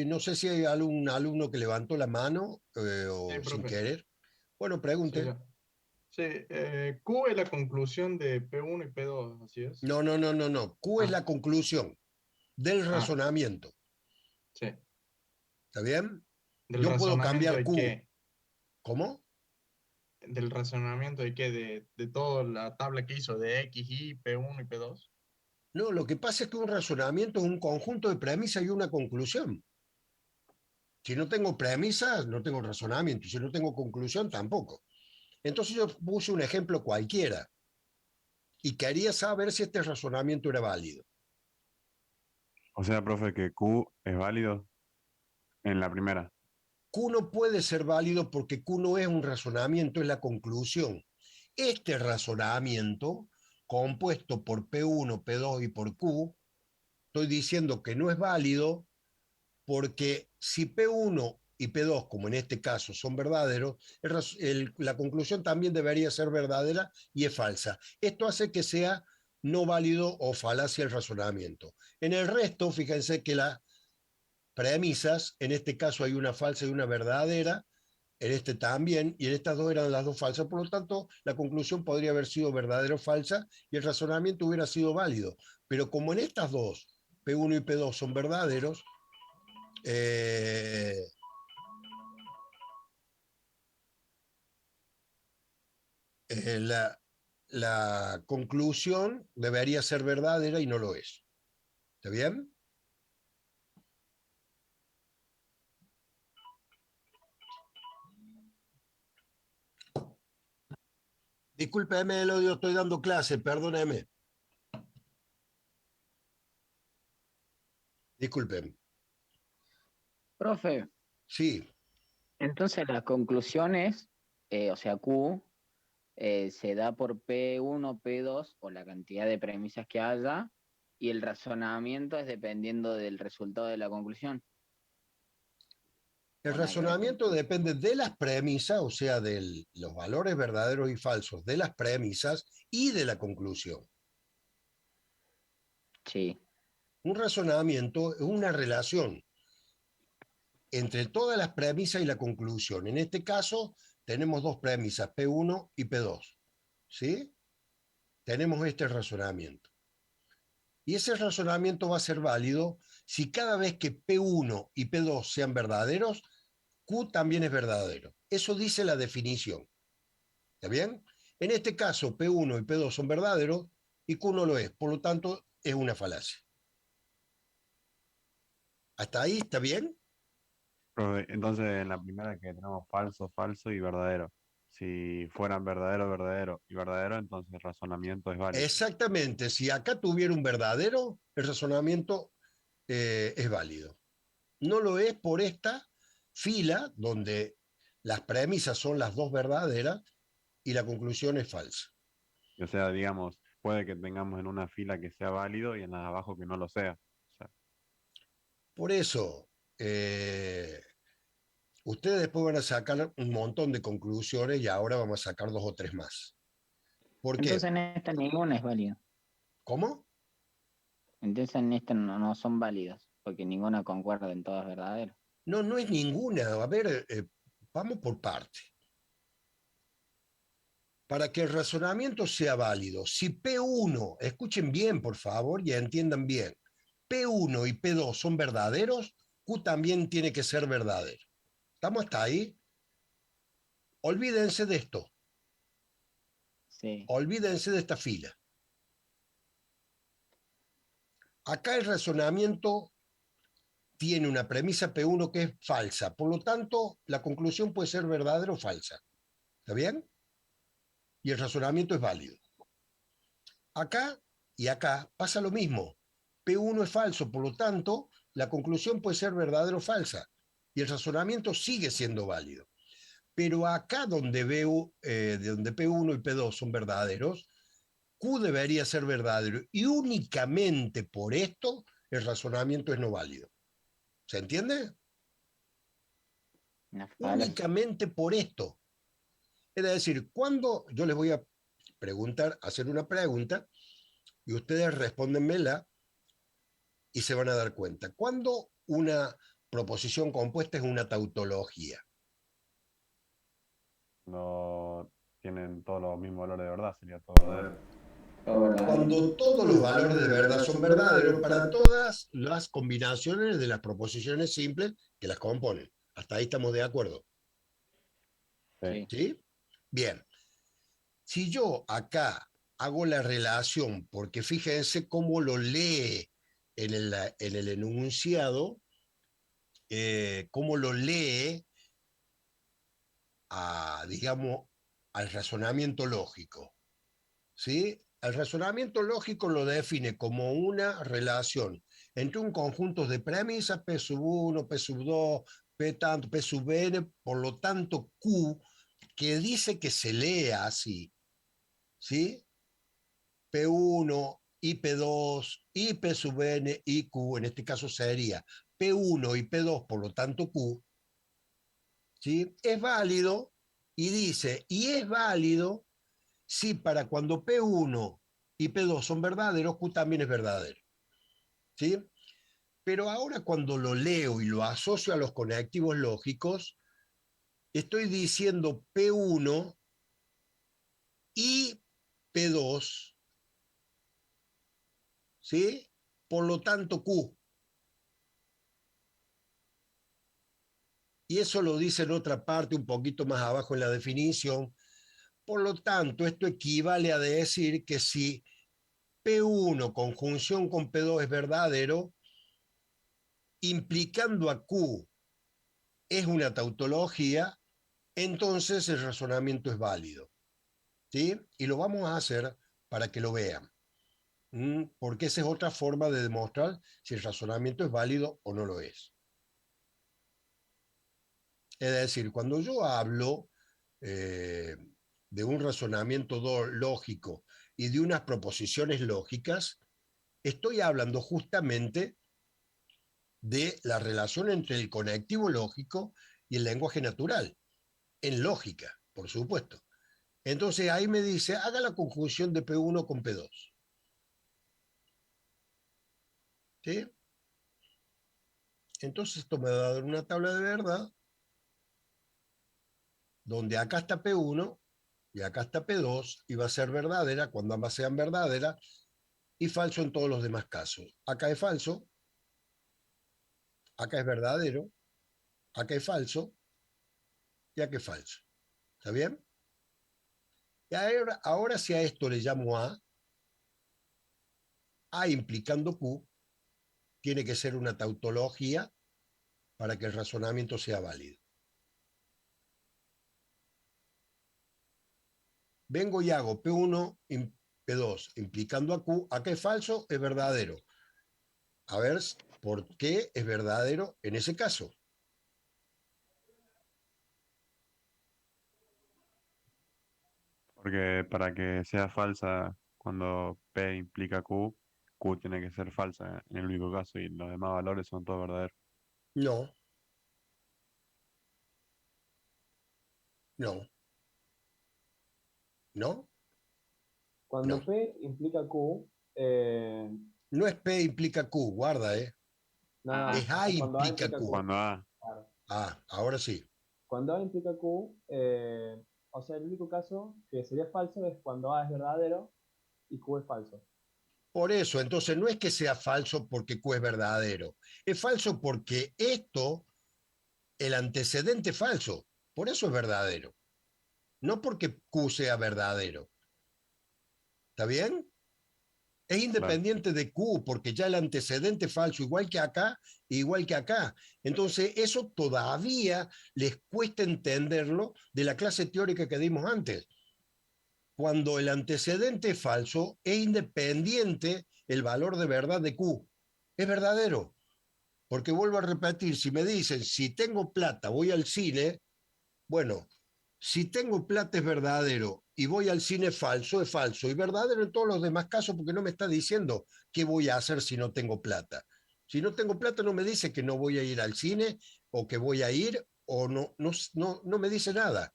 No sé si hay algún alumno que levantó la mano o Sí, sin profe. querer. Bueno, Sí, pregunte. ya. Sí, Q es la conclusión de P1 y P2, ¿así es? No. Q es Ah. la conclusión del razonamiento. Sí. ¿Está bien? ¿Del Yo puedo razonamiento cambiar de Q. qué? ¿Cómo? ¿Del razonamiento de qué? De toda la tabla que hizo de X, Y, P1 y P2. No, lo que pasa es que un razonamiento es un conjunto de premisas y una conclusión. Si no tengo premisas, no tengo razonamiento. Si no tengo conclusión, tampoco. Entonces yo puse un ejemplo cualquiera y quería saber si este razonamiento era válido. O sea, profe, que Q es válido en la primera. Q no puede ser válido porque Q no es un razonamiento, es la conclusión. Este razonamiento, compuesto por P1, P2 y por Q, estoy diciendo que no es válido porque si P1 y P2, como en este caso, son verdaderos, la conclusión también debería ser verdadera y es falsa. Esto hace que sea no válido o falacia el razonamiento. En el resto, fíjense que las premisas, en este caso hay una falsa y una verdadera, en este también, y en estas dos eran las dos falsas, por lo tanto, la conclusión podría haber sido verdadera o falsa y el razonamiento hubiera sido válido. Pero como en estas dos, P1 y P2 son verdaderos, la conclusión debería ser verdadera y no lo es. ¿Está bien? Discúlpeme, Elodio, estoy dando clase, perdóneme. Discúlpeme. Profe, Sí, entonces las conclusiones, o sea, Q, se da por P1, P2 o la cantidad de premisas que haya, y el razonamiento es dependiendo del resultado de la conclusión. el ¿O nada que ver? razonamiento depende de las premisas, o sea, de los valores verdaderos y falsos de las premisas y de la conclusión. Sí. Un razonamiento es una relación entre todas las premisas y la conclusión. En este caso, tenemos dos premisas, P1 y P2. ¿Sí? Tenemos este razonamiento. Y ese razonamiento va a ser válido si cada vez que P1 y P2 sean verdaderos, Q también es verdadero. Eso dice la definición. ¿Está bien? En este caso, P1 y P2 son verdaderos y Q no lo es. Por lo tanto, es una falacia. ¿Hasta ahí está bien? Profe, entonces, en la primera que tenemos falso, falso y verdadero. Si fueran verdadero, verdadero y verdadero, entonces el razonamiento es válido. Exactamente. Si acá tuviera un verdadero, el razonamiento es válido. No lo es por esta fila donde las premisas son las dos verdaderas y la conclusión es falsa. O sea, digamos, puede que tengamos en una fila que sea válido y en la de abajo que no lo sea. O sea, Por eso, ustedes después van a sacar un montón de conclusiones y ahora vamos a sacar dos o tres más. ¿Por qué? Entonces en esta ninguna es válida. ¿Cómo? Entonces en esta no son válidas, porque ninguna concuerda en todas verdaderas. No, no es ninguna. A ver, vamos por parte. Para que el razonamiento sea válido, si P1, escuchen bien por favor y entiendan bien, P1 y P2 son verdaderos, Q también tiene que ser verdadero. ¿Estamos hasta ahí? Olvídense de esto. Sí. Olvídense de esta fila. Acá el razonamiento tiene una premisa P1 que es falsa. Por lo tanto, la conclusión puede ser verdadera o falsa. ¿Está bien? y el razonamiento es válido. Acá y acá pasa lo mismo. P1 es falso, por lo tanto, la conclusión puede ser verdadera o falsa, y el razonamiento sigue siendo válido. Pero acá donde P1 y P2 son verdaderos, Q debería ser verdadero, y únicamente por esto el razonamiento es no válido. ¿Se entiende? Únicamente por esto. Es decir, cuando yo les voy a preguntar, hacer una pregunta, y ustedes respóndenmela y se van a dar cuenta. ¿Cuándo una proposición compuesta es una tautología? No tienen todos los mismos valores de verdad, sería todo verdadero. Cuando todos los valores de verdad son verdaderos para todas las combinaciones de las proposiciones simples que las componen. Hasta ahí estamos de acuerdo. Sí. ¿Sí? Bien. Si yo acá hago la relación, porque fíjense cómo lo lee en el enunciado, cómo lo lee digamos, al razonamiento lógico. ¿Sí? El razonamiento lógico lo define como una relación entre un conjunto de premisas, P sub 1, P sub 2, P tanto, P sub n, por lo tanto Q, que dice que se lea así, ¿sí? P1, y P2, y P sub n, y Q, en este caso sería P1 y P2, por lo tanto Q, ¿sí? Es válido, y dice, y es válido si para cuando P1 y P2 son verdaderos, Q también es verdadero. ¿Sí? Pero ahora cuando lo leo y lo asocio a los conectivos lógicos, estoy diciendo P1 y P2, ¿sí? Por lo tanto, Q. Y eso lo dice en otra parte, un poquito más abajo en la definición. Por lo tanto, esto equivale a decir que si P1 conjunción con P2 es verdadero, implicando a Q es una tautología, entonces el razonamiento es válido. ¿Sí? Y lo vamos a hacer para que lo vean. Porque esa es otra forma de demostrar si el razonamiento es válido o no lo es. Es decir, cuando yo hablo de un razonamiento lógico y de unas proposiciones lógicas, estoy hablando justamente de la relación entre el conectivo lógico y el lenguaje natural, en lógica, por supuesto. Entonces ahí me dice, haga la conjunción de P1 con P2. ¿Sí? Entonces esto me va a dar una tabla de verdad, donde acá está P1 y acá está P2, y va a ser verdadera cuando ambas sean verdaderas, y falso en todos los demás casos. Acá es falso, acá es verdadero, acá es falso, y acá es falso. ¿Está bien? Y ahora si a esto le llamo A implicando Q, tiene que ser una tautología para que el razonamiento sea válido. Vengo y hago P1 y P2 implicando a Q, acá es falso, es verdadero. A ver por qué es verdadero en ese caso. Porque para que sea falsa cuando P implica Q, Q tiene que ser falsa en el único caso y los demás valores son todos verdaderos. No. No. ¿No? Cuando No. P implica Q, No es P implica Q, guarda, no, es A cuando A implica implica Q. Q. Cuando A. Claro. Ahora sí. Cuando A implica Q, o sea, el único caso que sería falso es cuando A es verdadero y Q es falso. Por eso, entonces no es que sea falso porque Q es verdadero. Es falso porque esto, el antecedente es falso. Por eso es verdadero. No porque Q sea verdadero. ¿Está bien? Es independiente de Q, porque ya el antecedente es falso, igual que acá, igual que acá. Entonces, eso todavía les cuesta entenderlo de la clase teórica que dimos antes. cuando el antecedente es falso, es independiente el valor de verdad de Q. Es verdadero. Porque vuelvo a repetir, si me dicen, si tengo plata, voy al cine, bueno, si tengo plata es verdadero y voy al cine falso, es falso. Y verdadero en todos los demás casos porque no me está diciendo qué voy a hacer si no tengo plata. Si no tengo plata no me dice que no voy a ir al cine o que voy a ir o no me dice nada.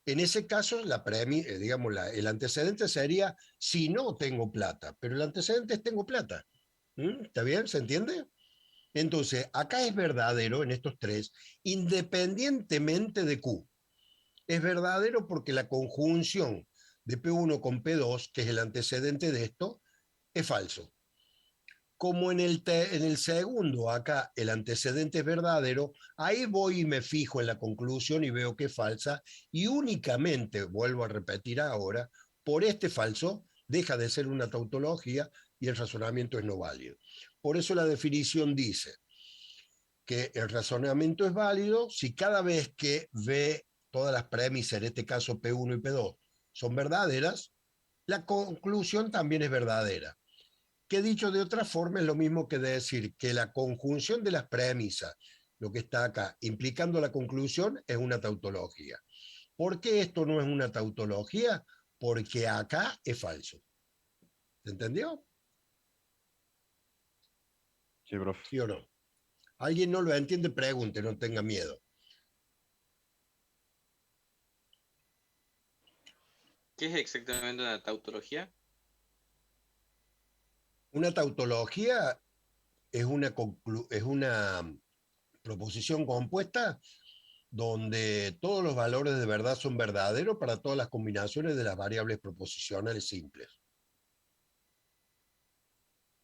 En ese caso, digamos, el antecedente sería si no tengo plata, pero el antecedente es tengo plata. ¿Está bien? ¿Se entiende? Entonces, acá es verdadero en estos tres, independientemente de Q. Es verdadero porque la conjunción de P1 con P2, que es el antecedente de esto, es falso. Como en el segundo, acá el antecedente es verdadero, ahí voy y me fijo en la conclusión y veo que es falsa, y únicamente, vuelvo a repetir ahora, por este falso deja de ser una tautología y el razonamiento es no válido. Por eso la definición dice que el razonamiento es válido si cada vez que ve todas las premisas, en este caso P1 y P2, son verdaderas, la conclusión también es verdadera. Que dicho de otra forma es lo mismo que decir que la conjunción de las premisas, lo que está acá, implicando la conclusión, es una tautología. ¿Por qué esto no es una tautología? Porque acá es falso. ¿Se entendió? Sí, profe. ¿Sí o no? ¿Alguien no lo entiende? Pregunte, no tenga miedo. ¿Qué es exactamente una tautología? Una tautología es una proposición compuesta donde todos los valores de verdad son verdaderos para todas las combinaciones de las variables proposicionales simples.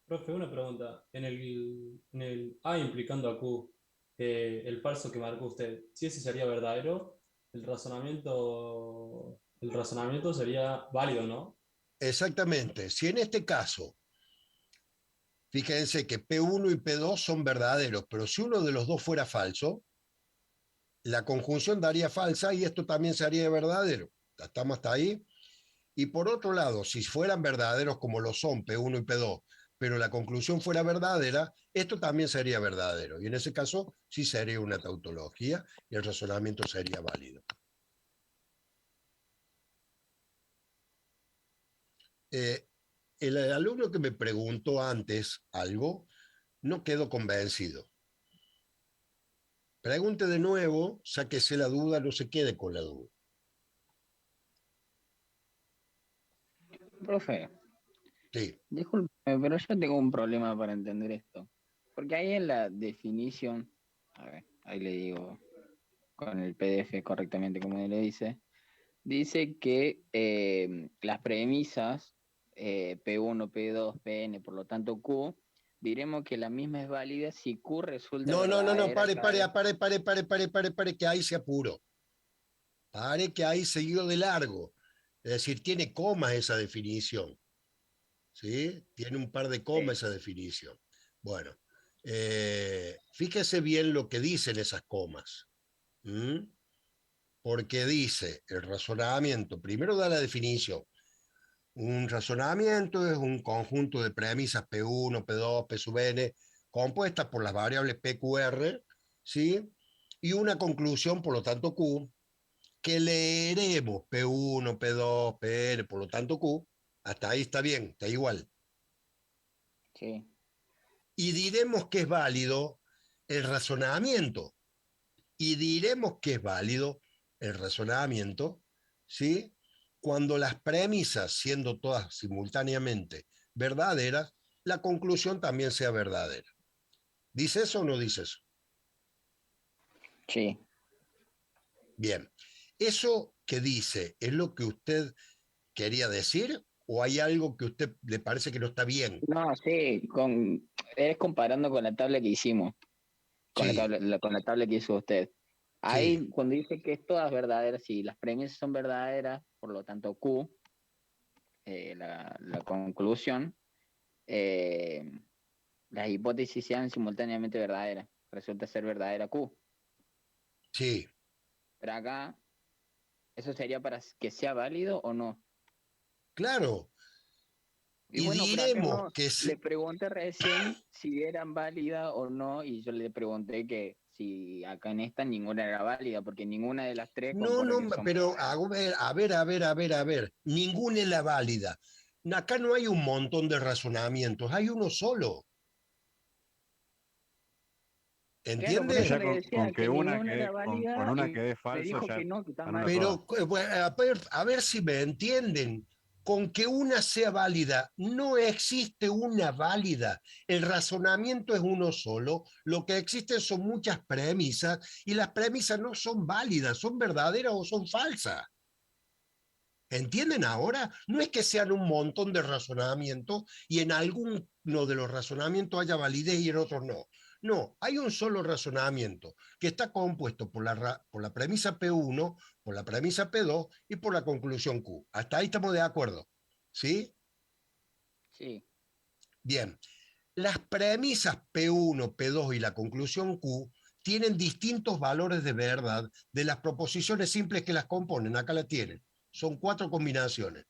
Profe, una pregunta. En el A implicando a Q, el falso que marcó usted, si ese sería verdadero, el razonamiento sería válido, ¿no? Exactamente. Si en este caso, fíjense que P1 y P2 son verdaderos, pero si uno de los dos fuera falso, la conjunción daría falsa y esto también sería verdadero. ¿Estamos hasta ahí? Y por otro lado, si fueran verdaderos como lo son P1 y P2, pero la conclusión fuera verdadera, esto también sería verdadero. Y en ese caso sí sería una tautología y el razonamiento sería válido. El alumno que me preguntó antes algo, no quedó convencido. Pregunte de nuevo, sáquese la duda, no se quede con la duda. Profe, Sí. disculpe, pero yo tengo un problema para entender esto. Porque ahí en la definición, a ver, ahí le digo con el PDF correctamente como le dice que las premisas P1, P2, Pn, por lo tanto Q, diremos que la misma es válida si Q resulta No, verdadera. pare, que ahí se apuro. Pare que ahí seguido de largo. Es decir, tiene comas esa definición. ¿Sí? Tiene un par de comas esa definición. Bueno, fíjese bien lo que dicen esas comas. Porque dice el razonamiento, primero da la definición. Un razonamiento es un conjunto de premisas P1, P2, P sub n, compuestas por las variables P, Q, R, ¿sí? Y una conclusión, por lo tanto, Q, que leeremos P1, P2, Pn, por lo tanto Q, hasta ahí está bien, está igual. Sí. Y diremos que es válido el razonamiento. Y diremos que es válido el razonamiento, ¿sí? Cuando las premisas, siendo todas simultáneamente verdaderas, la conclusión también sea verdadera. ¿Dice eso o no dice eso? Sí. Bien. ¿Eso que dice es lo que usted quería decir o hay algo que a usted le parece que no está bien? No, sí, es comparando con la tabla que hicimos, con Sí. con la tabla que hizo usted. Ahí Sí. cuando dice que es todas verdaderas, si las premisas son verdaderas, por lo tanto Q, la conclusión, las hipótesis sean simultáneamente verdaderas, resulta ser verdadera Q. Sí. Pero acá, ¿eso sería para que sea válido o no? Claro. Y Y bueno, pero acá diremos no, que le pregunté recién si eran válidas o no, y yo le pregunté que si acá en esta ninguna era válida, porque ninguna de las tres no, concuerda no, que son pero válidas. a ver, ninguna es la válida. Acá no hay un montón de razonamientos, hay uno solo. Claro, por Y eso ¿Entiende? ya le decía con que que una ninguna quede, era con válida una y quede me falso, dijo ya que no, que está están una mal. todas. Pero bueno, a ver si me entienden. Con que una sea válida, no existe una válida. El razonamiento es uno solo. Lo que existen son muchas premisas y las premisas no son válidas, son verdaderas o son falsas. ¿Entienden ahora? No es que sean un montón de razonamientos y en alguno de los razonamientos haya validez y en otros no. No, hay un solo razonamiento que está compuesto por la premisa P1, por la premisa P2 y por la conclusión Q. Hasta ahí estamos de acuerdo. ¿Sí? Sí. Bien. Las premisas P1, P2 y la conclusión Q tienen distintos valores de verdad de las proposiciones simples que las componen. Acá la tienen. Son 4 combinaciones.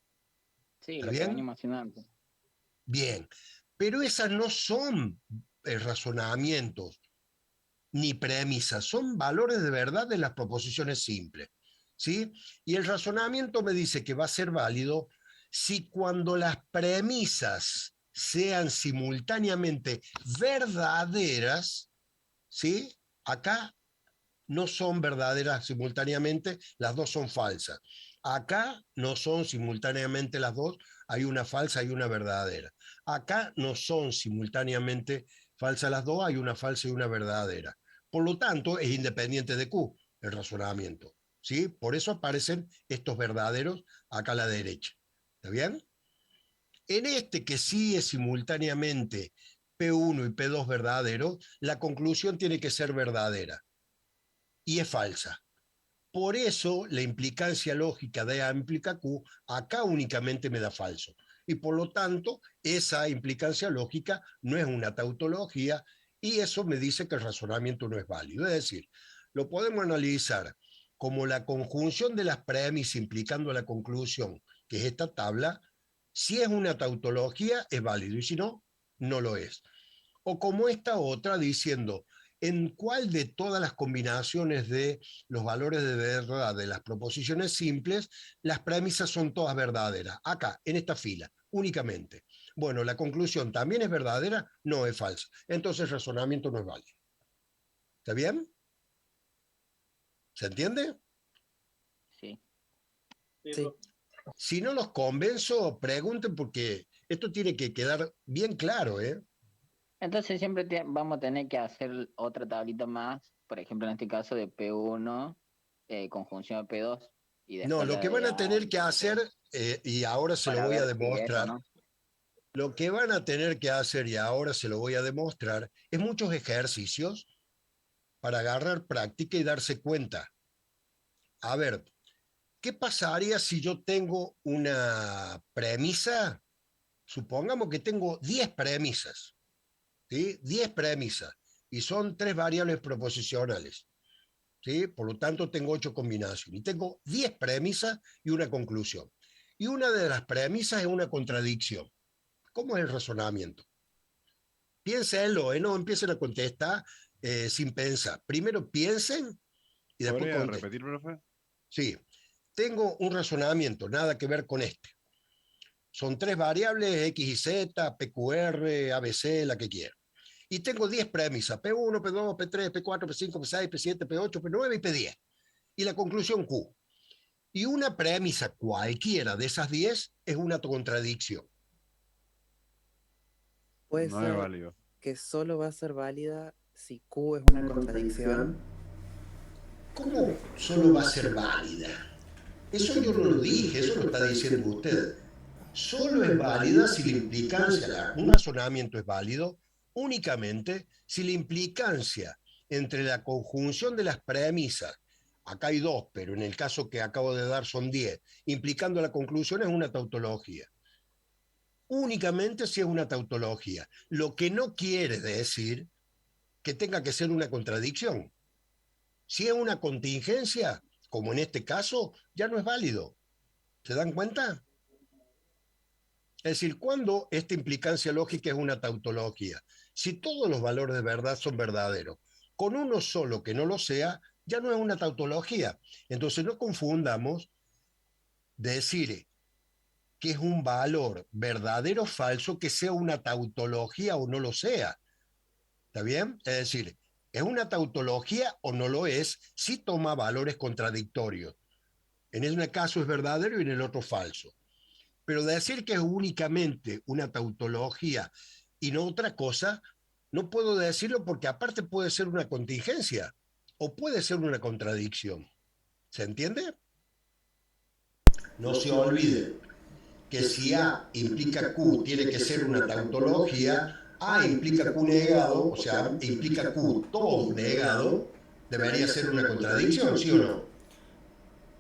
Sí, ¿Está lo que bien? venimos haciendo antes. Bien, pero esas no son razonamientos ni premisas, son valores de verdad de las proposiciones simples. ¿Sí? Y el razonamiento me dice que va a ser válido si cuando las premisas sean simultáneamente verdaderas, ¿sí? Acá no son verdaderas simultáneamente, las dos son falsas. Acá no son simultáneamente las dos, hay una falsa y una verdadera. Acá no son simultáneamente falsas las dos, hay una falsa y una verdadera. Por lo tanto, es independiente de Q el razonamiento. ¿Sí? Por eso aparecen estos verdaderos acá a la derecha. ¿Está bien? En este que sí es simultáneamente P1 y P2 verdaderos, la conclusión tiene que ser verdadera y es falsa. Por eso la implicancia lógica de A implica Q acá únicamente me da falso. Y por lo tanto, esa implicancia lógica no es una tautología y eso me dice que el razonamiento no es válido. Es decir, lo podemos analizar como la conjunción de las premisas implicando la conclusión, que es esta tabla. Si es una tautología, es válido y si no, no lo es. O como esta otra diciendo, ¿en cuál de todas las combinaciones de los valores de verdad de las proposiciones simples las premisas son todas verdaderas? Acá, en esta fila, únicamente. Bueno, la conclusión también es verdadera, no es falsa. Entonces el razonamiento no es válido. ¿Está bien? ¿Se entiende? Sí. Sí. Si no los convenzo, pregunten porque esto tiene que quedar bien claro, ¿eh? Entonces siempre vamos a tener que hacer otra tablita más, por ejemplo en este caso de P1, conjunción de P2, y No, después lo la que de van a A tener que hacer, y ahora se lo para voy a ver si es o demostrar, no. lo que van a tener que hacer, y ahora se lo voy a demostrar, es muchos ejercicios para agarrar práctica y darse cuenta. A ver, ¿qué pasaría si yo tengo una premisa? Supongamos que tengo 10 premisas, ¿sí? 10 premisas, y son 3 variables proposicionales, ¿sí? Por lo tanto, tengo 8 combinaciones, y tengo 10 premisas y una conclusión. Y una de las premisas es una contradicción. ¿Cómo es el razonamiento? Piénsenlo, no empiecen a contestar sin pensar. Primero piensen y después ¿Podría contesten. repetir, profe? Sí, tengo un razonamiento, nada que ver con este. Son 3 variables, X y Z, PQR, ABC, la que quiera. Y tengo 10 premisas, P1, P2, P3, P4, P5, P6, P7, P8, P9 y P10. Y la conclusión Q. Y una premisa cualquiera de esas 10 es una contradicción. Puede No es ser válido. que solo va a ser válida si Q es una contradicción. ¿Cómo solo va a ser válida? Eso yo no lo dije, eso lo está diciendo usted. Solo es válida si la implicancia, un razonamiento es válido únicamente si la implicancia entre la conjunción de las premisas, acá hay 2, pero en el caso que acabo de dar son 10, implicando la conclusión es una tautología. Únicamente si es una tautología, lo que no quiere decir que tenga que ser una contradicción. Si es una contingencia, como en este caso, ya no es válido. ¿Se dan cuenta? Es decir, ¿cuándo esta implicancia lógica es una tautología? Si todos los valores de verdad son verdaderos, con uno solo que no lo sea, ya no es una tautología. Entonces no confundamos decir que es un valor verdadero o falso que sea una tautología o no lo sea. ¿Está bien? Es decir, es una tautología o no lo es si toma valores contradictorios. En un caso es verdadero y en el otro falso. Pero decir que es únicamente una tautología y no otra cosa, no puedo decirlo porque aparte puede ser una contingencia o puede ser una contradicción. ¿Se entiende? No se olvide que si A implica Q tiene que ser una tautología, A implica Q negado, o sea, implica Q todo negado, debería ser una contradicción, ¿sí o no?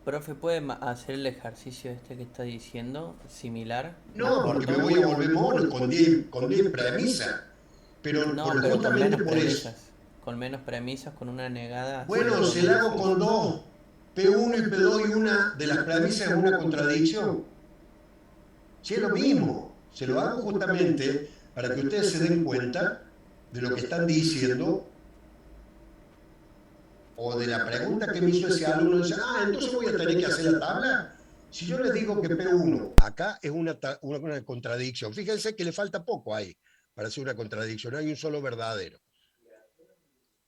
Profe, ¿puede hacer el ejercicio este que está diciendo, similar? No, porque me voy a volver mono con 10 premisas. Pero, No, pero pero con justamente menos por eso. premisas. Con menos premisas, con una negada. Bueno, se la hago con 2. P1 y P2 y una de las premisas es una contradicción. Sí, es lo mismo. Se lo hago justamente para que ustedes se den cuenta de lo que están diciendo o de la pregunta que me hizo ese alumno. Dice, entonces voy a tener que hacer la tabla. Si yo les digo que P1 acá es una contradicción, fíjense que le falta poco ahí para hacer una contradicción, hay un solo verdadero.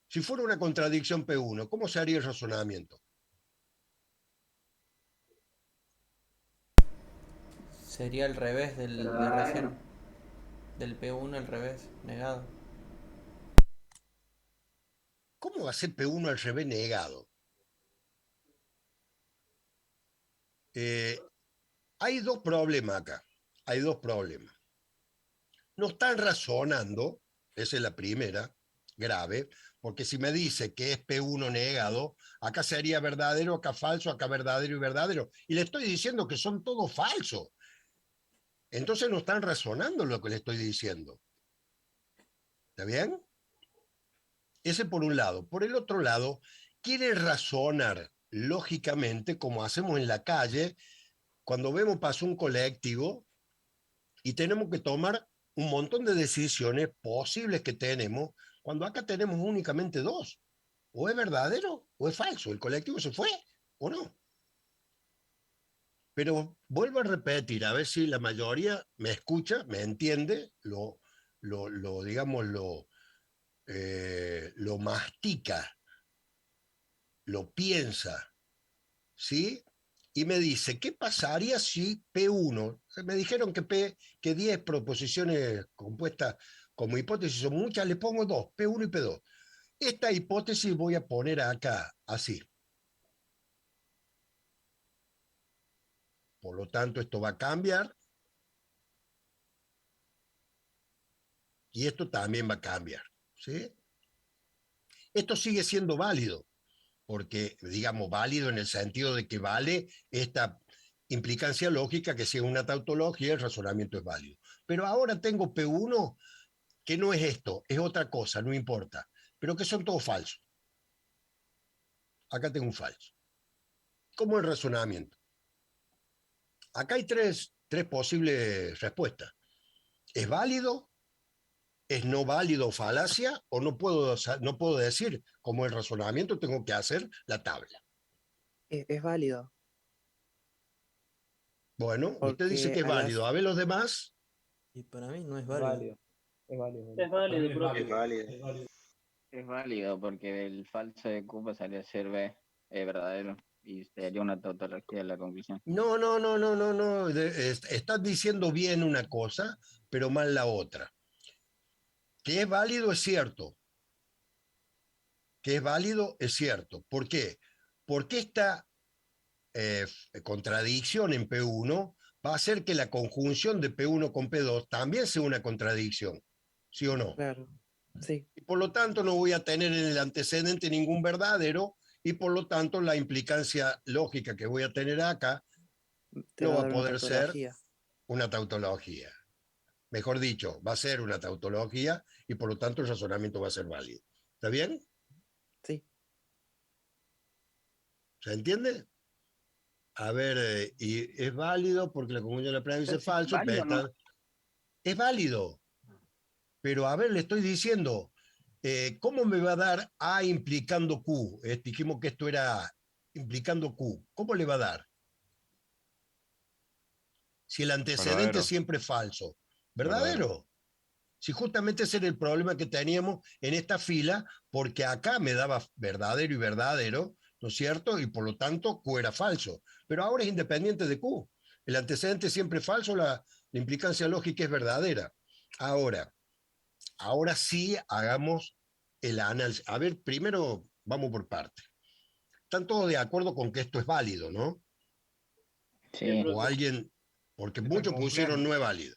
Si fuera una contradicción P1, ¿cómo se haría el razonamiento? Sería al revés de recién. Del P1 al revés, negado. ¿Cómo va a ser P1 al revés negado? Hay dos problemas acá. Hay dos problemas. No están razonando, esa es la primera, grave, porque si me dice que es P1 negado, acá sería verdadero, acá falso, acá verdadero y verdadero. Y le estoy diciendo que son todos falsos. Entonces no están razonando lo que le estoy diciendo. ¿Está bien? Ese por un lado. Por el otro lado, quiere razonar lógicamente como hacemos en la calle cuando vemos pasar un colectivo y tenemos que tomar un montón de decisiones posibles que tenemos, cuando acá tenemos únicamente 2. O es verdadero o es falso. ¿El colectivo se fue o no? Pero vuelvo a repetir, a ver si la mayoría me escucha, me entiende, digamos, lo mastica, lo piensa, ¿sí? Y me dice, ¿qué pasaría si P1? Me dijeron que 10 proposiciones compuestas como hipótesis son muchas, le pongo 2, P1 y P2. Esta hipótesis voy a poner acá, así. Por lo tanto, esto va a cambiar. Y esto también va a cambiar, ¿sí? Esto sigue siendo válido, porque, digamos, válido en el sentido de que vale esta implicancia lógica que si es una tautología, el razonamiento es válido. Pero ahora tengo P1, que no es esto, es otra cosa, no importa, pero que son todos falsos. Acá tengo un falso. ¿Cómo el razonamiento? Acá hay tres posibles respuestas. ¿Es válido? ¿Es no válido falacia? ¿O no puedo decir cómo el razonamiento tengo que hacer la tabla? Es válido. Bueno, usted dice que es válido. A ver los demás. Y para mí no es Es válido. válido. Es válido. Es válido, profe. Es válido. Es válido. Es válido porque el falso de Q pasaría a ser B, verdadero. Y sería una tautología de la conclusión. No. Estás diciendo bien una cosa, pero mal la otra. Que es válido es cierto. Que es válido es cierto. ¿Por qué? Porque esta contradicción en P1 va a hacer que la conjunción de P1 con P2 también sea una contradicción. ¿Sí o no? Claro, sí. Y por lo tanto no voy a tener en el antecedente ningún verdadero y por lo tanto la implicancia lógica que voy a tener acá Te no va a va a dar una poder ser tautología. una tautología. Mejor dicho, va a ser una tautología y por lo tanto el razonamiento va a ser válido. ¿Está bien? Sí. ¿Se entiende? A ver, y es válido porque la conjunción de la premisa es falso. ¿Válido o no? Es válido. Pero a ver, le estoy diciendo, ¿cómo me va a dar A implicando Q? Dijimos que esto era implicando Q. ¿Cómo le va a dar? Si el antecedente Verdadero. siempre es falso. Verdadero. ¿Verdadero? Si justamente ese era el problema que teníamos en esta fila, porque acá me daba verdadero y verdadero, ¿no es cierto? Y por lo tanto Q era falso. Pero ahora es independiente de Q. El antecedente siempre es falso, la implicancia lógica es verdadera. Ahora sí hagamos el análisis. A ver, primero vamos por parte. Están todos de acuerdo con que esto es válido, ¿no? Sí. O alguien, porque Está muchos complejo. pusieron no es válido.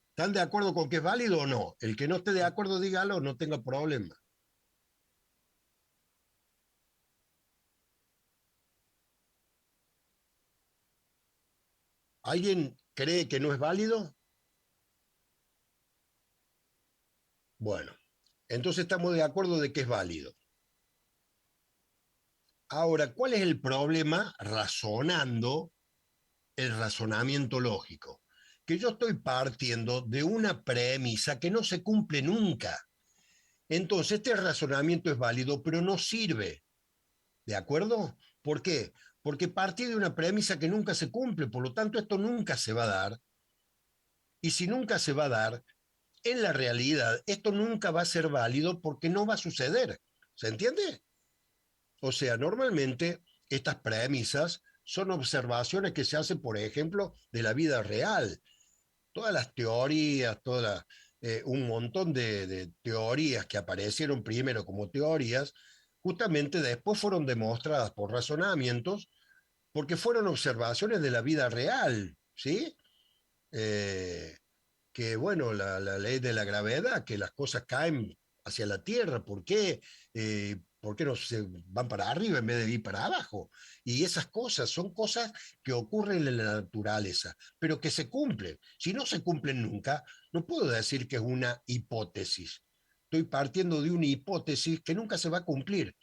¿Están de acuerdo con que es válido o no? El que no esté de acuerdo, dígalo, no tenga problema. ¿Alguien cree que no es válido? Bueno, entonces estamos de acuerdo de que es válido. Ahora, ¿cuál es el problema razonando el razonamiento lógico? Que yo estoy partiendo de una premisa que no se cumple nunca. Entonces, este razonamiento es válido, pero no sirve. ¿De acuerdo? ¿Por qué? Porque partí de una premisa que nunca se cumple, por lo tanto, esto nunca se va a dar. Y si nunca se va a dar, en la realidad, esto nunca va a ser válido porque no va a suceder. ¿Se entiende? O sea, normalmente estas premisas son observaciones que se hacen, por ejemplo, de la vida real. Todas las teorías, un montón de teorías que aparecieron primero como teorías, justamente después fueron demostradas por razonamientos porque fueron observaciones de la vida real, ¿sí? Que bueno, la ley de la gravedad, que las cosas caen hacia la Tierra, ¿por qué? ¿Por qué no se van para arriba en vez de ir para abajo? Y esas cosas son cosas que ocurren en la naturaleza, pero que se cumplen. Si no se cumplen nunca, no puedo decir que es una hipótesis. Estoy partiendo de una hipótesis que nunca se va a cumplir.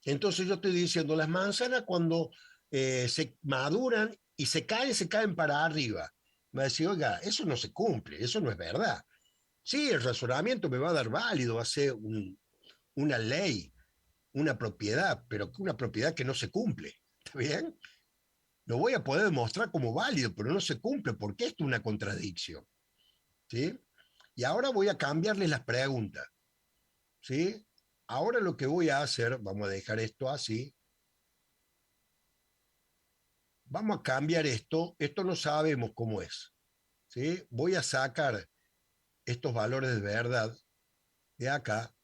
Entonces yo estoy diciendo, las manzanas cuando se maduran y se caen para arriba. Me va a decir, oiga, eso no se cumple, eso no es verdad. Sí, el razonamiento me va a dar válido, va a ser una ley, una propiedad, pero una propiedad que no se cumple. ¿Está bien? Lo voy a poder demostrar como válido, pero no se cumple, porque esto es una contradicción. ¿Sí? Y ahora voy a cambiarles las preguntas. ¿Sí? Ahora lo que voy a hacer, vamos a dejar esto así. Vamos a cambiar esto no sabemos cómo es. ¿Sí? Voy a sacar estos valores de verdad de acá.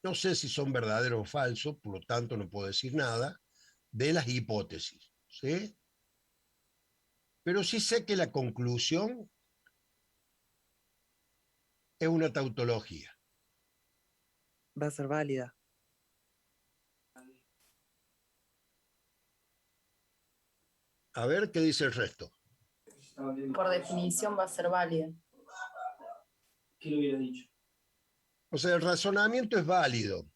No sé si son verdaderos o falsos, por lo tanto no puedo decir nada de las hipótesis, ¿sí? Pero sí sé que la conclusión es una tautología. Va a ser válida. A ver qué dice el resto. Por definición va a ser válida. ¿Quién lo hubiera dicho? O sea, el razonamiento es válido,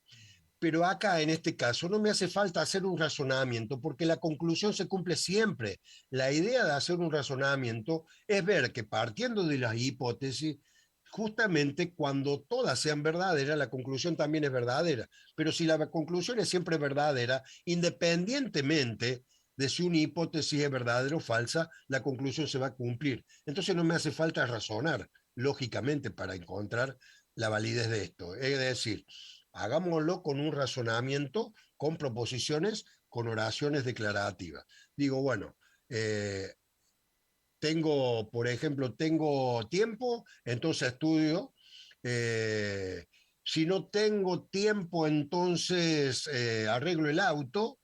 pero acá en este caso no me hace falta hacer un razonamiento porque la conclusión se cumple siempre. La idea de hacer un razonamiento es ver que partiendo de las hipótesis, justamente cuando todas sean verdaderas, la conclusión también es verdadera. Pero si la conclusión es siempre verdadera, independientemente de si una hipótesis es verdadera o falsa, la conclusión se va a cumplir. Entonces no me hace falta razonar lógicamente para encontrar la validez de esto. Es decir, hagámoslo con un razonamiento, con proposiciones, con oraciones declarativas. Digo, bueno, por ejemplo, tengo tiempo, entonces estudio. Si no tengo tiempo, entonces arreglo el auto.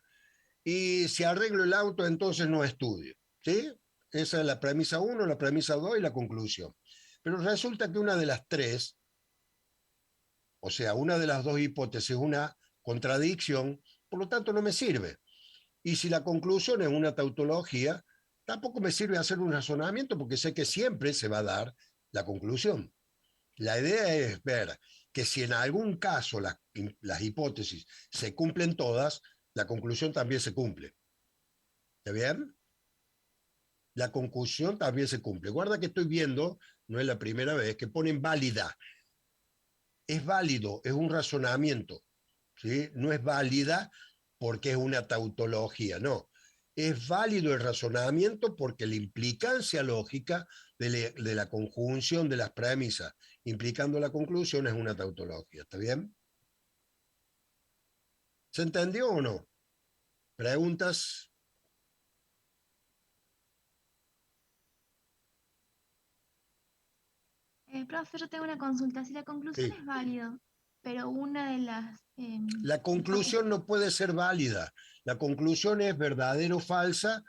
Y si arreglo el auto, entonces no estudio. ¿Sí? Esa es la premisa 1, la premisa 2 y la conclusión. Pero resulta que una de las tres, o sea, una de las dos hipótesis es una contradicción, por lo tanto no me sirve. Y si la conclusión es una tautología, tampoco me sirve hacer un razonamiento porque sé que siempre se va a dar la conclusión. La idea es ver que si en algún caso las hipótesis se cumplen todas, la conclusión también se cumple. ¿Está bien? La conclusión también se cumple. Guarda que estoy viendo, no es la primera vez, que ponen válida. Es válido, es un razonamiento, ¿sí? No es válida porque es una tautología, no. Es válido el razonamiento porque la implicancia lógica de la conjunción de las premisas, implicando la conclusión, es una tautología. ¿Está bien? ¿Se entendió o no? ¿Preguntas? Profe, yo tengo una consulta. Si la conclusión Sí. es válida, pero una de las... La conclusión no puede ser válida. La conclusión es verdadera o falsa,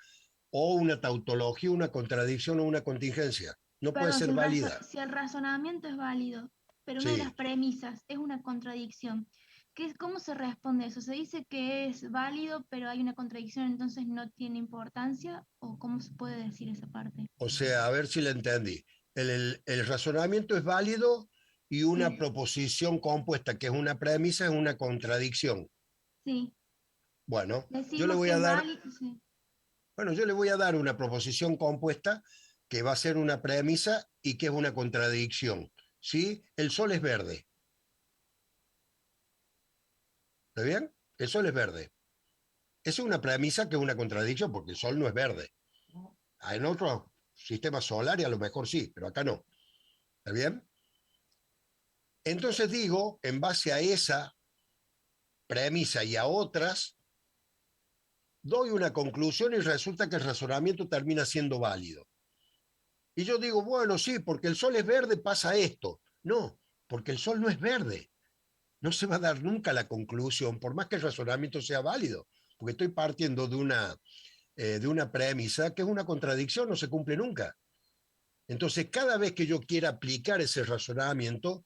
o una tautología, una contradicción o una contingencia. No puede Perdón, ser válida. si el razonamiento es válido, pero una de las Sí. premisas es una contradicción, ¿cómo se responde eso? ¿Se dice que es válido, pero hay una contradicción, entonces no tiene importancia? ¿O cómo se puede decir esa parte? O sea, a ver si la entendí. El razonamiento es válido y una proposición compuesta, que es una premisa, es una contradicción. Sí. Bueno, yo le Decimos voy que a es dar, válido. Sí. bueno, yo le voy a dar una proposición compuesta que va a ser una premisa y que es una contradicción. ¿Sí? El sol es verde. ¿Está bien? El sol es verde. Esa es una premisa que es una contradicción porque el sol no es verde. En otros sistemas solares a lo mejor sí, pero acá no. ¿Está bien? Entonces digo, en base a esa premisa y a otras, doy una conclusión y resulta que el razonamiento termina siendo válido. Y yo digo, bueno, sí, porque el sol es verde pasa esto. No, porque el sol no es verde. No se va a dar nunca la conclusión, por más que el razonamiento sea válido, porque estoy partiendo de una premisa que es una contradicción, no se cumple nunca. Entonces, cada vez que yo quiera aplicar ese razonamiento,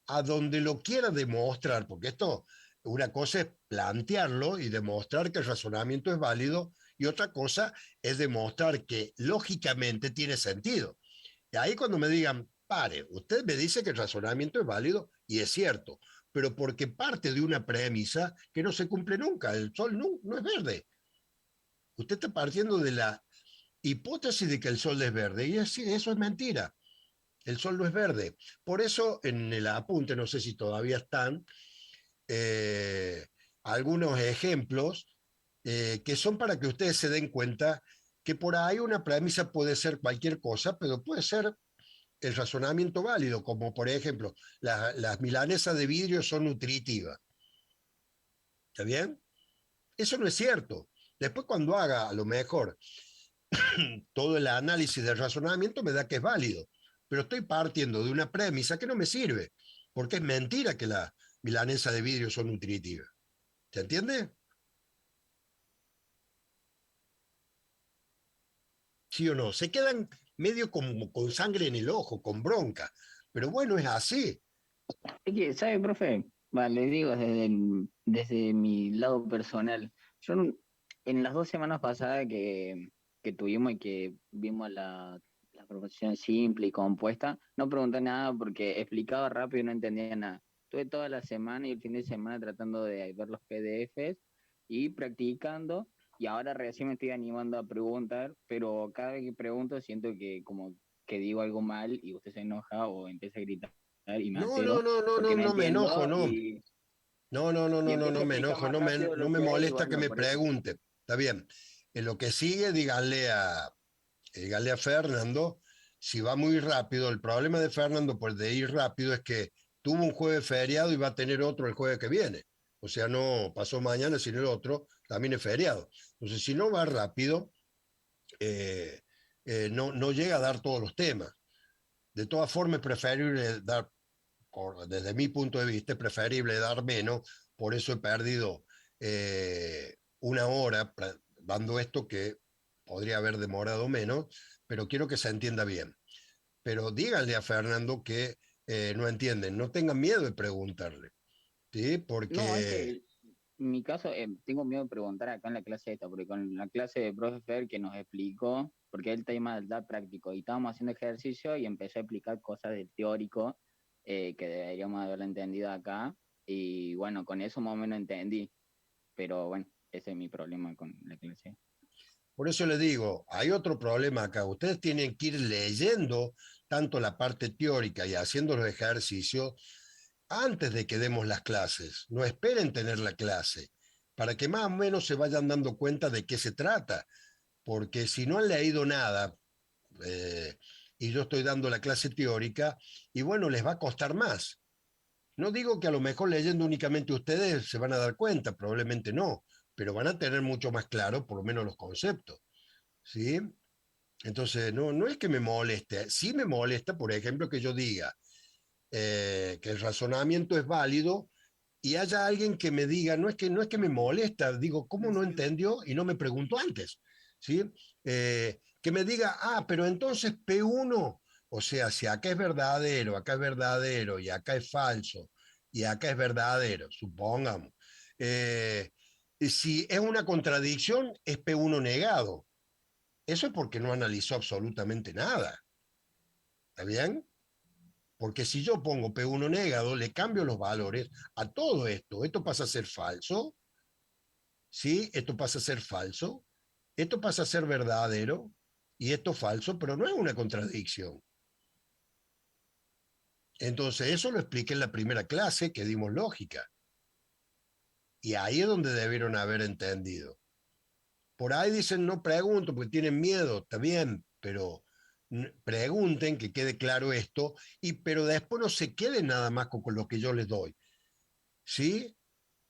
a donde lo quiera demostrar, porque esto, una cosa es plantearlo y demostrar que el razonamiento es válido, y otra cosa es demostrar que lógicamente tiene sentido. Y ahí cuando me digan, pare, usted me dice que el razonamiento es válido, y es cierto, pero porque parte de una premisa que no se cumple nunca, el sol no es verde. Usted está partiendo de la hipótesis de que el sol es verde, y eso es mentira. El sol no es verde. Por eso en el apunte, no sé si todavía están, algunos ejemplos que son para que ustedes se den cuenta que por ahí una premisa puede ser cualquier cosa, pero puede ser el razonamiento válido, como por ejemplo, las milanesas de vidrio son nutritivas. ¿Está bien? Eso no es cierto. Después cuando haga a lo mejor todo el análisis del razonamiento me da que es válido, pero estoy partiendo de una premisa que no me sirve, porque es mentira que las milanesas de vidrio son nutritivas. ¿Se entiende? ¿Sí o no? Se quedan medio como con sangre en el ojo, con bronca, pero bueno, es así. Es que, ¿sabe, profe? Le digo desde mi lado personal. Yo en las 2 semanas pasadas que tuvimos y que vimos la proposición simple y compuesta, no pregunté nada porque explicaba rápido y no entendía nada. Estuve toda la semana y el fin de semana tratando de ver los PDFs y practicando, y ahora recién me estoy animando a preguntar, pero cada vez que pregunto siento que como que digo algo mal y usted se enoja o empieza a gritar y me No, altero porque no no me enojo, entiendo no. y No empiezo a me explicar enojo, más rápido no lo me que es y molesta que bueno, me por eso. pregunte. Está bien. En lo que sigue, díganle a Fernando, si va muy rápido, el problema de Fernando pues de ir rápido es que tuvo un jueves feriado y va a tener otro el jueves que viene. O sea, no pasó mañana, sino el otro también es feriado. Entonces, si no va rápido, no llega a dar todos los temas. De todas formas, es preferible dar, desde mi punto de vista, es preferible dar menos, por eso he perdido una hora dando esto que podría haber demorado menos, pero quiero que se entienda bien. Pero díganle a Fernando que no entienden, no tengan miedo de preguntarle, ¿sí? No, es Porque que en mi caso tengo miedo de preguntar acá en la clase esta, porque con la clase de profe Fer que nos explicó, porque el tema del DAT práctico, y estábamos haciendo ejercicio y empecé a explicar cosas del teórico, que deberíamos haberlo entendido acá. Y bueno, con eso más o menos entendí. Pero bueno, ese es mi problema con la clase. Por eso le digo, hay otro problema acá. Ustedes tienen que ir leyendo tanto la parte teórica y haciendo los ejercicios antes de que demos las clases. No esperen tener la clase, para que más o menos se vayan dando cuenta de qué se trata. Porque si no han leído nada, y yo estoy dando la clase teórica, y bueno, les va a costar más. No digo que a lo mejor leyendo únicamente ustedes se van a dar cuenta, probablemente no, pero van a tener mucho más claro por lo menos los conceptos, ¿sí? Entonces, no es que me moleste, sí me molesta, por ejemplo, que yo diga que el razonamiento es válido y haya alguien que me diga, no es que me molesta, digo, ¿cómo no entendió? Y no me preguntó antes, ¿sí? Que me diga, pero entonces P1, o sea, si acá es verdadero, y acá es falso, y acá es verdadero, supongamos. Y si es una contradicción, es P1 negado. Eso es porque no analizó absolutamente nada. ¿Está bien? Porque si yo pongo P1 negado, le cambio los valores a todo esto. Esto pasa a ser falso, ¿sí? Esto pasa a ser falso, esto pasa a ser verdadero, y esto falso, pero no es una contradicción. Entonces, eso lo expliqué en la primera clase que dimos lógica. Y ahí es donde debieron haber entendido. Por ahí dicen, no pregunto porque tienen miedo, está bien, pero pregunten, que quede claro esto, pero después no se queden nada más con lo que yo les doy. ¿Sí?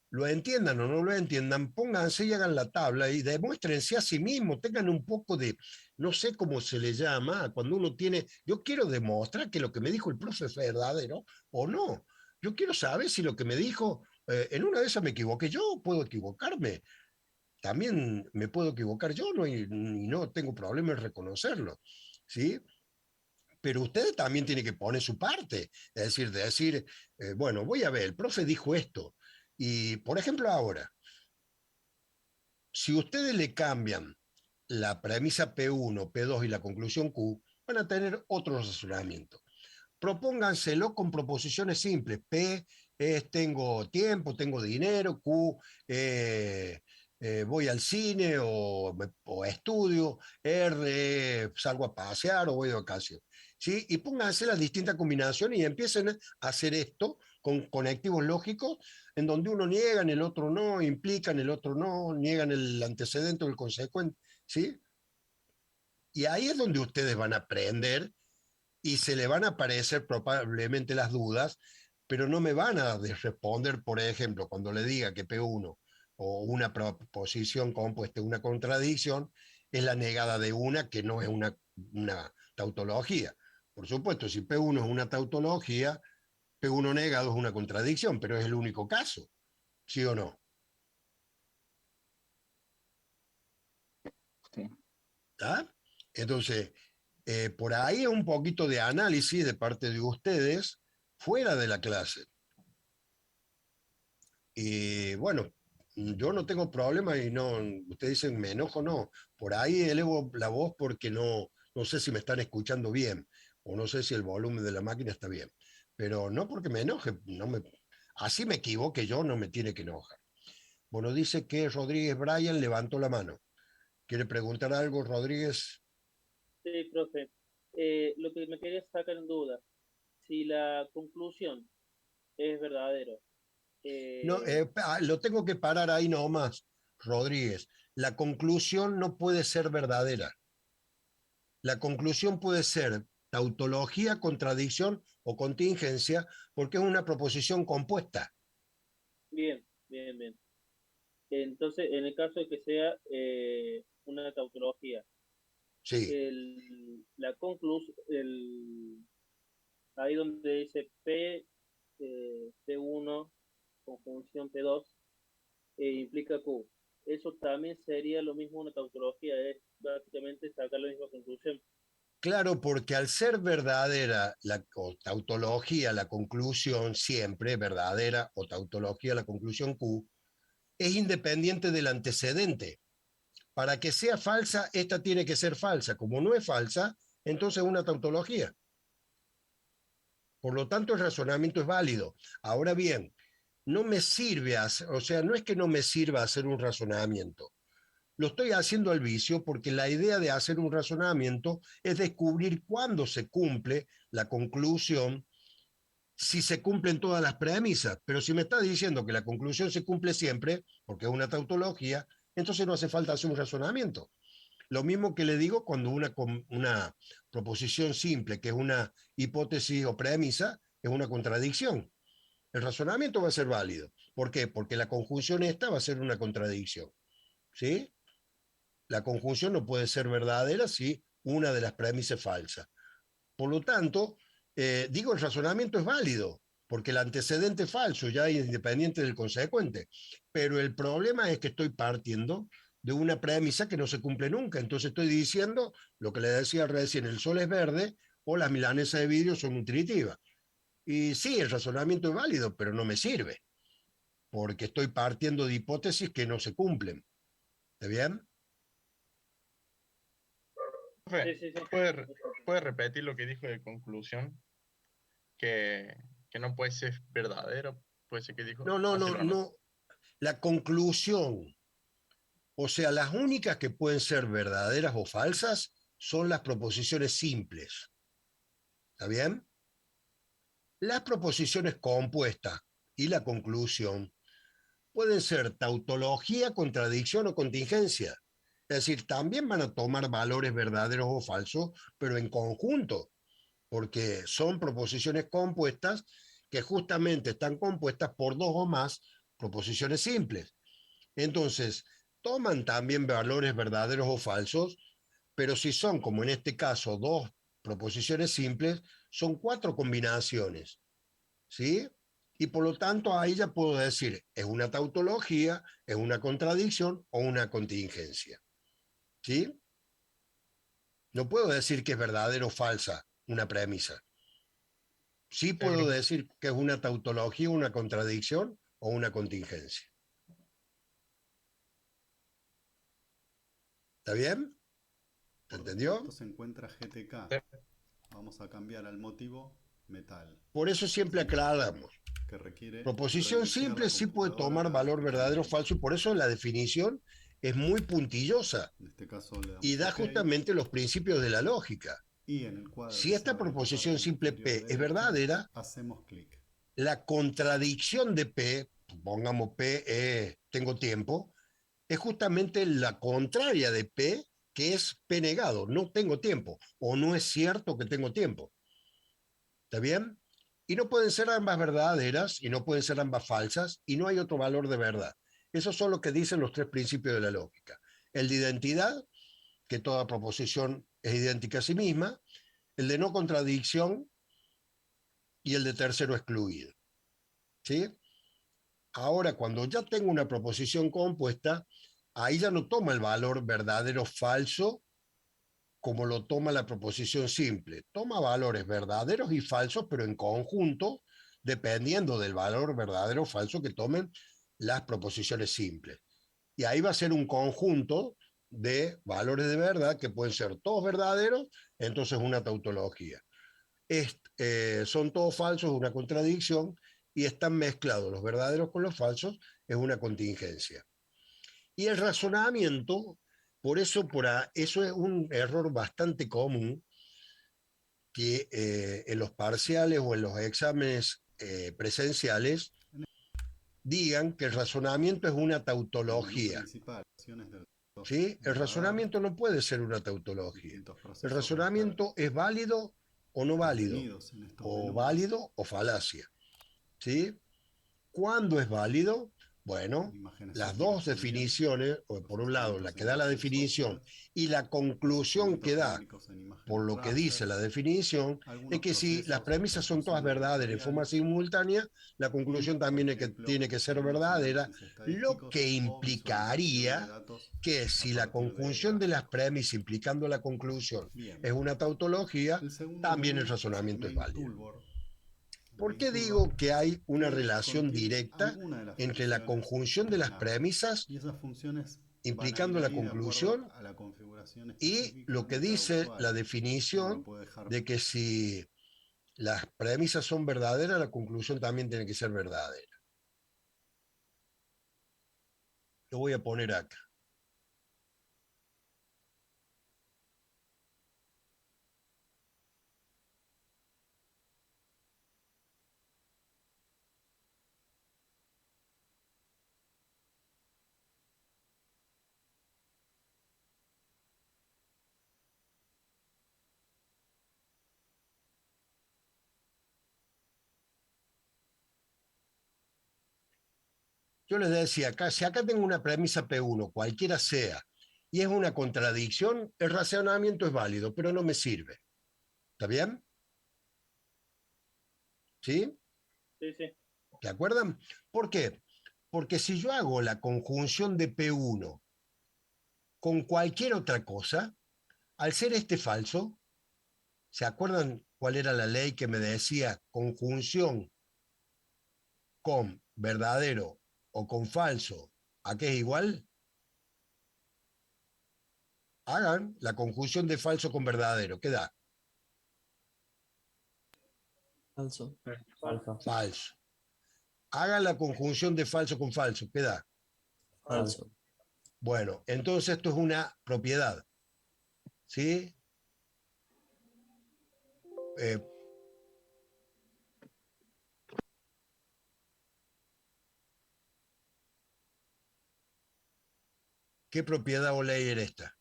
Lo entiendan o no lo entiendan, pónganse y hagan la tabla y demuéstrense a sí mismos, tengan un poco de, no sé cómo se le llama, cuando uno tiene, yo quiero demostrar que lo que me dijo el profe es verdadero o no. Yo quiero saber si lo que me dijo, en una de esas me equivoqué, yo puedo equivocarme, también me puedo equivocar yo, ¿no? Y no tengo problema en reconocerlo, ¿sí? Pero ustedes también tienen que poner su parte, es decir, bueno, voy a ver, el profe dijo esto, y por ejemplo ahora, si ustedes le cambian la premisa P1, P2 y la conclusión Q, van a tener otro razonamiento. Propónganselo con proposiciones simples. P es tengo tiempo, tengo dinero, Q voy al cine o estudio, R salgo a pasear o voy de vacaciones. ¿Sí? Y pónganse las distintas combinaciones y empiecen a hacer esto con conectivos lógicos en donde uno niega, en el otro no, implican, el otro no, niegan el antecedente o el consecuente. ¿Sí? Y ahí es donde ustedes van a aprender y se le van a aparecer probablemente las dudas, pero no me van a responder, por ejemplo, cuando le diga que P1 o una proposición compuesta, una contradicción, es la negada de una que no es una tautología. Por supuesto, si P1 es una tautología, P1 negado es una contradicción, pero es el único caso, ¿sí o no? Sí. ¿Ah? Entonces, por ahí es un poquito de análisis de parte de ustedes fuera de la clase. Y bueno, yo no tengo problema y no, ustedes dicen me enojo, no. Por ahí elevo la voz porque no sé si me están escuchando bien o no sé si el volumen de la máquina está bien. Pero no porque me enoje, así me equivoque yo, no me tiene que enojar. Bueno, dice que Rodríguez Brian levantó la mano. ¿Quiere preguntar algo, Rodríguez? Sí, profe. Lo que me quería sacar en duda, si la conclusión es verdadero. No, lo tengo que parar ahí nomás, Rodríguez. La conclusión no puede ser verdadera. La conclusión puede ser tautología, contradicción o contingencia, porque es una proposición compuesta. Bien, bien, bien. Entonces, en el caso de que sea una tautología, Sí. la conclusión, ahí donde dice P1, conjunción P2, implica Q. Eso también sería lo mismo una tautología, es básicamente sacar la misma conclusión. Claro, porque al ser verdadera o tautología, la conclusión siempre verdadera o tautología, la conclusión Q, es independiente del antecedente. Para que sea falsa, esta tiene que ser falsa. Como no es falsa, entonces es una tautología. Por lo tanto, el razonamiento es válido. Ahora bien, no me sirve hacer, o sea, no es que no me sirva hacer un razonamiento. Lo estoy haciendo al vicio porque la idea de hacer un razonamiento es descubrir cuándo se cumple la conclusión, si se cumplen todas las premisas. Pero si me está diciendo que la conclusión se cumple siempre, porque es una tautología, entonces no hace falta hacer un razonamiento. Lo mismo que le digo cuando una proposición simple, que es una hipótesis o premisa, es una contradicción. El razonamiento va a ser válido. ¿Por qué? Porque la conjunción esta va a ser una contradicción. ¿Sí? La conjunción no puede ser verdadera si una de las premisas es falsa. Por lo tanto, digo, el razonamiento es válido, porque el antecedente es falso, ya es independiente del consecuente. Pero el problema es que estoy partiendo de una premisa que no se cumple nunca. Entonces estoy diciendo lo que le decía recién, el sol es verde o las milanesas de vidrio son nutritivas. Y sí, el razonamiento es válido, pero no me sirve, porque estoy partiendo de hipótesis que no se cumplen. ¿Está bien? Profe, ¿puede repetir lo que dijo de conclusión? Que no puede ser verdadero, puede ser que dijo. No. La conclusión, o sea, las únicas que pueden ser verdaderas o falsas son las proposiciones simples. ¿Está bien? Las proposiciones compuestas y la conclusión pueden ser tautología, contradicción o contingencia. Es decir, también van a tomar valores verdaderos o falsos, pero en conjunto, porque son proposiciones compuestas que justamente están compuestas por dos o más proposiciones simples. Entonces, toman también valores verdaderos o falsos, pero si son, como en este caso, dos proposiciones simples, son 4 combinaciones, ¿sí? Y por lo tanto, ahí ya puedo decir, es una tautología, es una contradicción o una contingencia, ¿sí? No puedo decir que es verdadera o falsa una premisa. Sí puedo decir que es una tautología, una contradicción o una contingencia. ¿Está bien? ¿Se entendió? Esto se encuentra GTK. Vamos a cambiar al motivo metal. Por eso siempre aclaramos. Que requiere Proposición simple sí puede tomar valor verdadero o falso y por eso la definición es muy puntillosa. En este caso le damos y da OK. justamente los principios de la lógica. Y en el cuadro Si que esta se abre en la proposición parte simple inferior P es derecha, verdadera, hacemos clic. la contradicción de P, pongamos P, tengo tiempo, es justamente la contraria de P, que es P negado, no tengo tiempo, o no es cierto que tengo tiempo. ¿Está bien? Y no pueden ser ambas verdaderas, y no pueden ser ambas falsas, y no hay otro valor de verdad. Esos son lo que dicen los 3 principios de la lógica. El de identidad, que toda proposición es idéntica a sí misma, el de no contradicción y el de tercero excluido. ¿Sí? Ahora, cuando ya tengo una proposición compuesta, ahí ya no toma el valor verdadero o falso como lo toma la proposición simple. Toma valores verdaderos y falsos, pero en conjunto, dependiendo del valor verdadero o falso que tomen las proposiciones simples. Y ahí va a ser un conjunto de valores de verdad que pueden ser todos verdaderos, entonces una tautología. Son todos falsos, una contradicción, y están mezclados los verdaderos con los falsos, es una contingencia. Y el razonamiento, por eso, eso es un error bastante común, que en los parciales o en los exámenes presenciales digan que el razonamiento es una tautología. ¿Sí? El razonamiento no puede ser una tautología. El razonamiento es válido o no válido, o válido o falacia. ¿Sí? ¿Cuándo es válido? Bueno, las dos definiciones, o por un lado la que da la definición y la conclusión que da por lo que dice la definición, es que si las premisas son todas verdaderas en forma simultánea, la conclusión también tiene que ser verdadera, lo que implicaría que si la conjunción de las premisas implicando la conclusión es una tautología, también el razonamiento es válido. ¿Por qué digo que hay una relación directa entre la conjunción de las premisas implicando la conclusión y lo que dice la definición de que si las premisas son verdaderas, la conclusión también tiene que ser verdadera. Lo voy a poner acá. Yo les decía, acá, si acá tengo una premisa P1, cualquiera sea, y es una contradicción, el razonamiento es válido, pero no me sirve. ¿Está bien? ¿Sí? Sí, sí. ¿De acuerdo? ¿Por qué? Porque si yo hago la conjunción de P1 con cualquier otra cosa, al ser este falso, ¿se acuerdan cuál era la ley que me decía conjunción con verdadero o con falso? ¿A qué es igual? Hagan la conjunción de falso con verdadero. ¿Qué da? Falso. Falso. Falso. Hagan la conjunción de falso con falso. ¿Qué da? Falso. Bueno, entonces esto es una propiedad. ¿Sí? ¿Qué propiedad o ley era esta?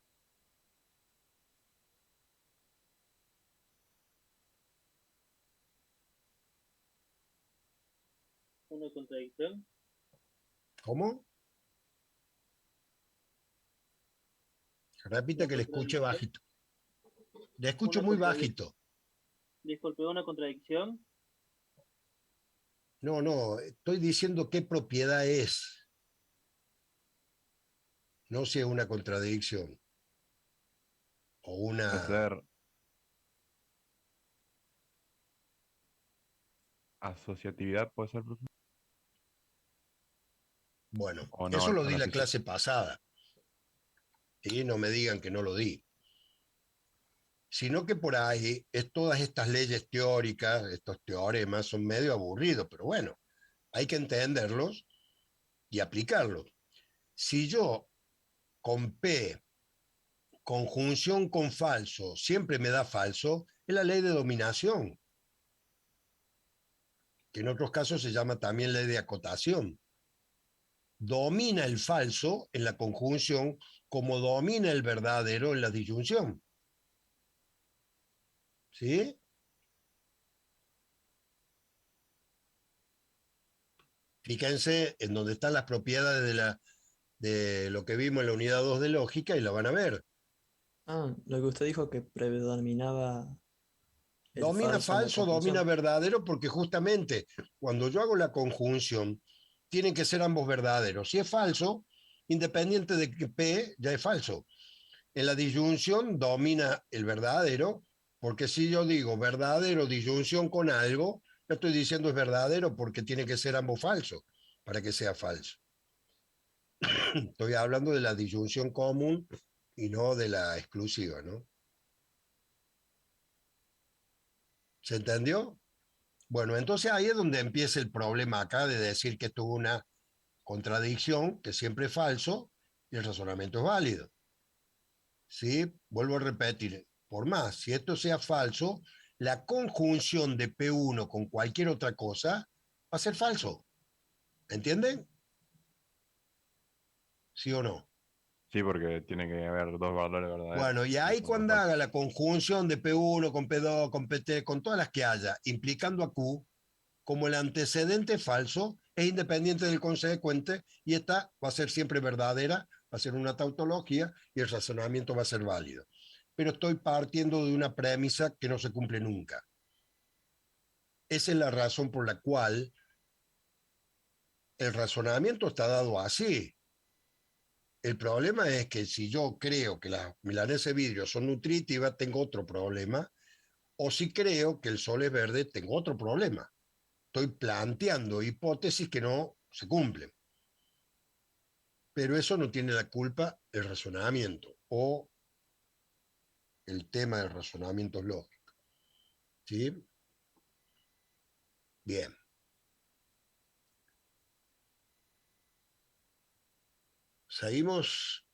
Una contradicción. ¿Cómo? Repita que le escuche bajito. Le escucho muy bajito. Disculpe, una contradicción. No, no, estoy diciendo qué propiedad es. No si es una contradicción. O una... Puede ser asociatividad, puede ser, profe. Bueno, O no, eso lo no di la la puse. clase pasada. Y no me digan que no lo di. Sino que por ahí es todas estas leyes teóricas, estos teoremas son medio aburridos, pero bueno, hay que entenderlos y aplicarlos. Si yo con P, conjunción con falso, siempre me da falso, es la ley de dominación, que en otros casos se llama también ley de acotación. Domina el falso en la conjunción como domina el verdadero en la disyunción. ¿Sí? Fíjense en donde están las propiedades de lo que vimos en la unidad 2 de lógica y la van a ver. Ah, lo que usted dijo que predominaba el Domina falso en la falso, domina conjunción. verdadero, porque justamente cuando yo hago la conjunción, tienen que ser ambos verdaderos. Si es falso, independiente de que P ya es falso. En la disyunción domina el verdadero, porque si yo digo verdadero disyunción con algo, yo estoy diciendo es verdadero porque tiene que ser ambos falsos para que sea falso. Estoy hablando de la disyunción común y no de la exclusiva, ¿no? ¿Se entendió? Bueno, entonces ahí es donde empieza el problema acá de decir que tuvo una contradicción, que siempre es falso, y el razonamiento es válido. ¿Sí? Vuelvo a repetir, por más, si esto sea falso, la conjunción de P1 con cualquier otra cosa va a ser falso. ¿Entienden? ¿Sí o no? Sí, porque tiene que haber dos valores verdaderos. Bueno, y ahí cuando haga la conjunción de P1 con P2, con PT, con todas las que haya, implicando a Q, como el antecedente falso, es independiente del consecuente y esta va a ser siempre verdadera, va a ser una tautología y el razonamiento va a ser válido. Pero estoy partiendo de una premisa que no se cumple nunca. Esa es la razón por la cual el razonamiento está dado así. El problema es que si yo creo que las milanesas de vidrio son nutritivas, tengo otro problema, o si creo que el sol es verde, tengo otro problema. Estoy planteando hipótesis que no se cumplen. Pero eso no tiene la culpa el razonamiento o el tema del razonamiento lógico. ¿Sí? Bien. ¿Seguimos?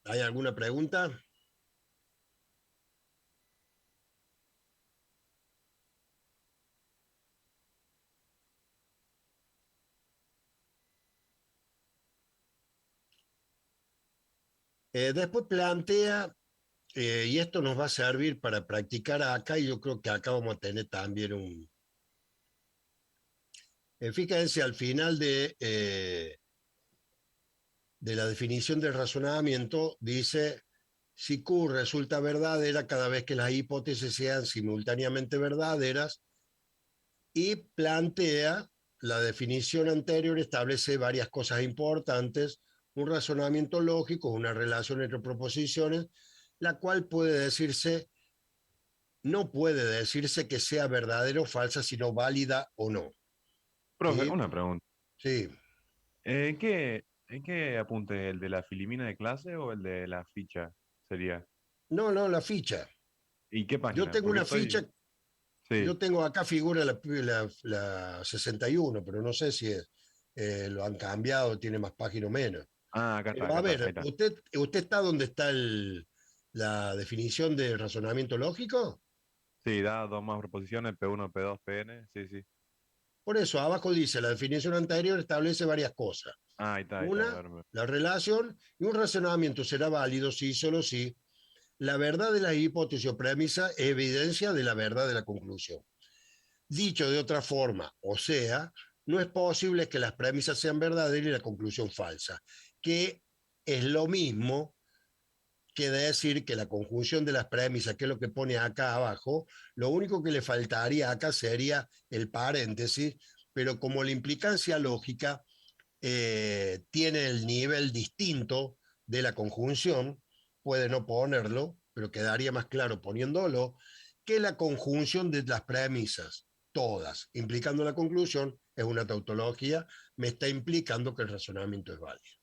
¿Hay alguna pregunta? Después plantea, y esto nos va a servir para practicar acá, y yo creo que acá vamos a tener también un... fíjense, al final de la definición del razonamiento, dice, si Q resulta verdadera cada vez que las hipótesis sean simultáneamente verdaderas, y plantea, la definición anterior establece varias cosas importantes, un razonamiento lógico, una relación entre proposiciones, la cual puede decirse, no puede decirse que sea verdadera o falsa, sino válida o no. Profe, ¿Sí? una pregunta. Sí. ¿En qué apunte? ¿El de la filimina de clase o el de la ficha sería? No, la ficha. ¿Y qué página? Yo tengo Porque una ficha, Sí. yo tengo acá figura la 61, pero no sé si lo han cambiado, tiene más página o menos. Ah, acá está, Pero a ahí ver, está. ¿usted está donde está la definición de razonamiento lógico? Sí, da dos más proposiciones, P1, P2, Pn, sí. Por eso, abajo dice, la definición anterior establece varias cosas. Ah, ahí está. Una, A ver. la relación, y un razonamiento será válido si, solo si, la verdad de la hipótesis o premisa es evidencia de la verdad de la conclusión. Dicho de otra forma, o sea, no es posible que las premisas sean verdaderas y la conclusión falsa, que es lo mismo que decir que la conjunción de las premisas, que es lo que pone acá abajo, lo único que le faltaría acá sería el paréntesis, pero como la implicancia lógica tiene el nivel distinto de la conjunción, puede no ponerlo, pero quedaría más claro poniéndolo, que la conjunción de las premisas, todas, implicando la conclusión, es una tautología, me está implicando que el razonamiento es válido.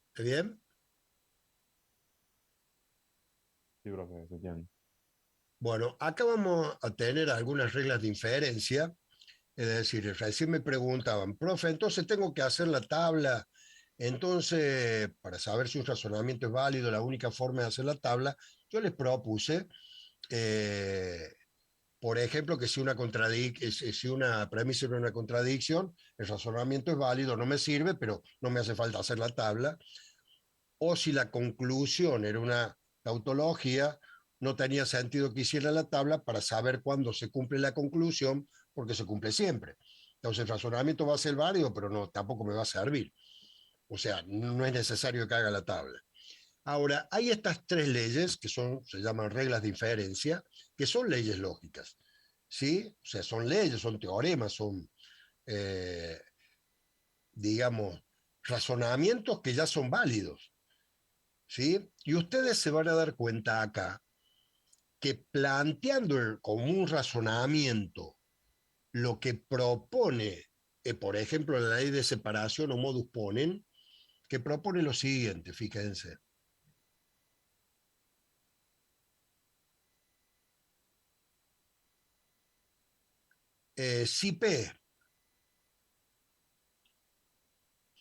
¿Está bien? Sí, profe, se entiende. Bueno, acá vamos a tener algunas reglas de inferencia, es decir, recién me preguntaban, profe, entonces tengo que hacer la tabla, entonces, para saber si un razonamiento es válido, la única forma de hacer la tabla, yo les propuse, por ejemplo, que si una premisa era una contradicción, el razonamiento es válido, no me sirve, pero no me hace falta hacer la tabla, o si la conclusión era una tautología, no tenía sentido que hiciera la tabla para saber cuándo se cumple la conclusión, porque se cumple siempre. Entonces el razonamiento va a ser válido, pero no, tampoco me va a servir. O sea, no es necesario que haga la tabla. Ahora, hay estas tres leyes que se llaman reglas de inferencia, que son leyes lógicas. ¿Sí? O sea, son leyes, son teoremas, son, digamos, razonamientos que ya son válidos. ¿Sí? Y ustedes se van a dar cuenta acá que planteando como un razonamiento lo que propone, por ejemplo, la ley de separación o modus ponens, que propone lo siguiente, fíjense. Si P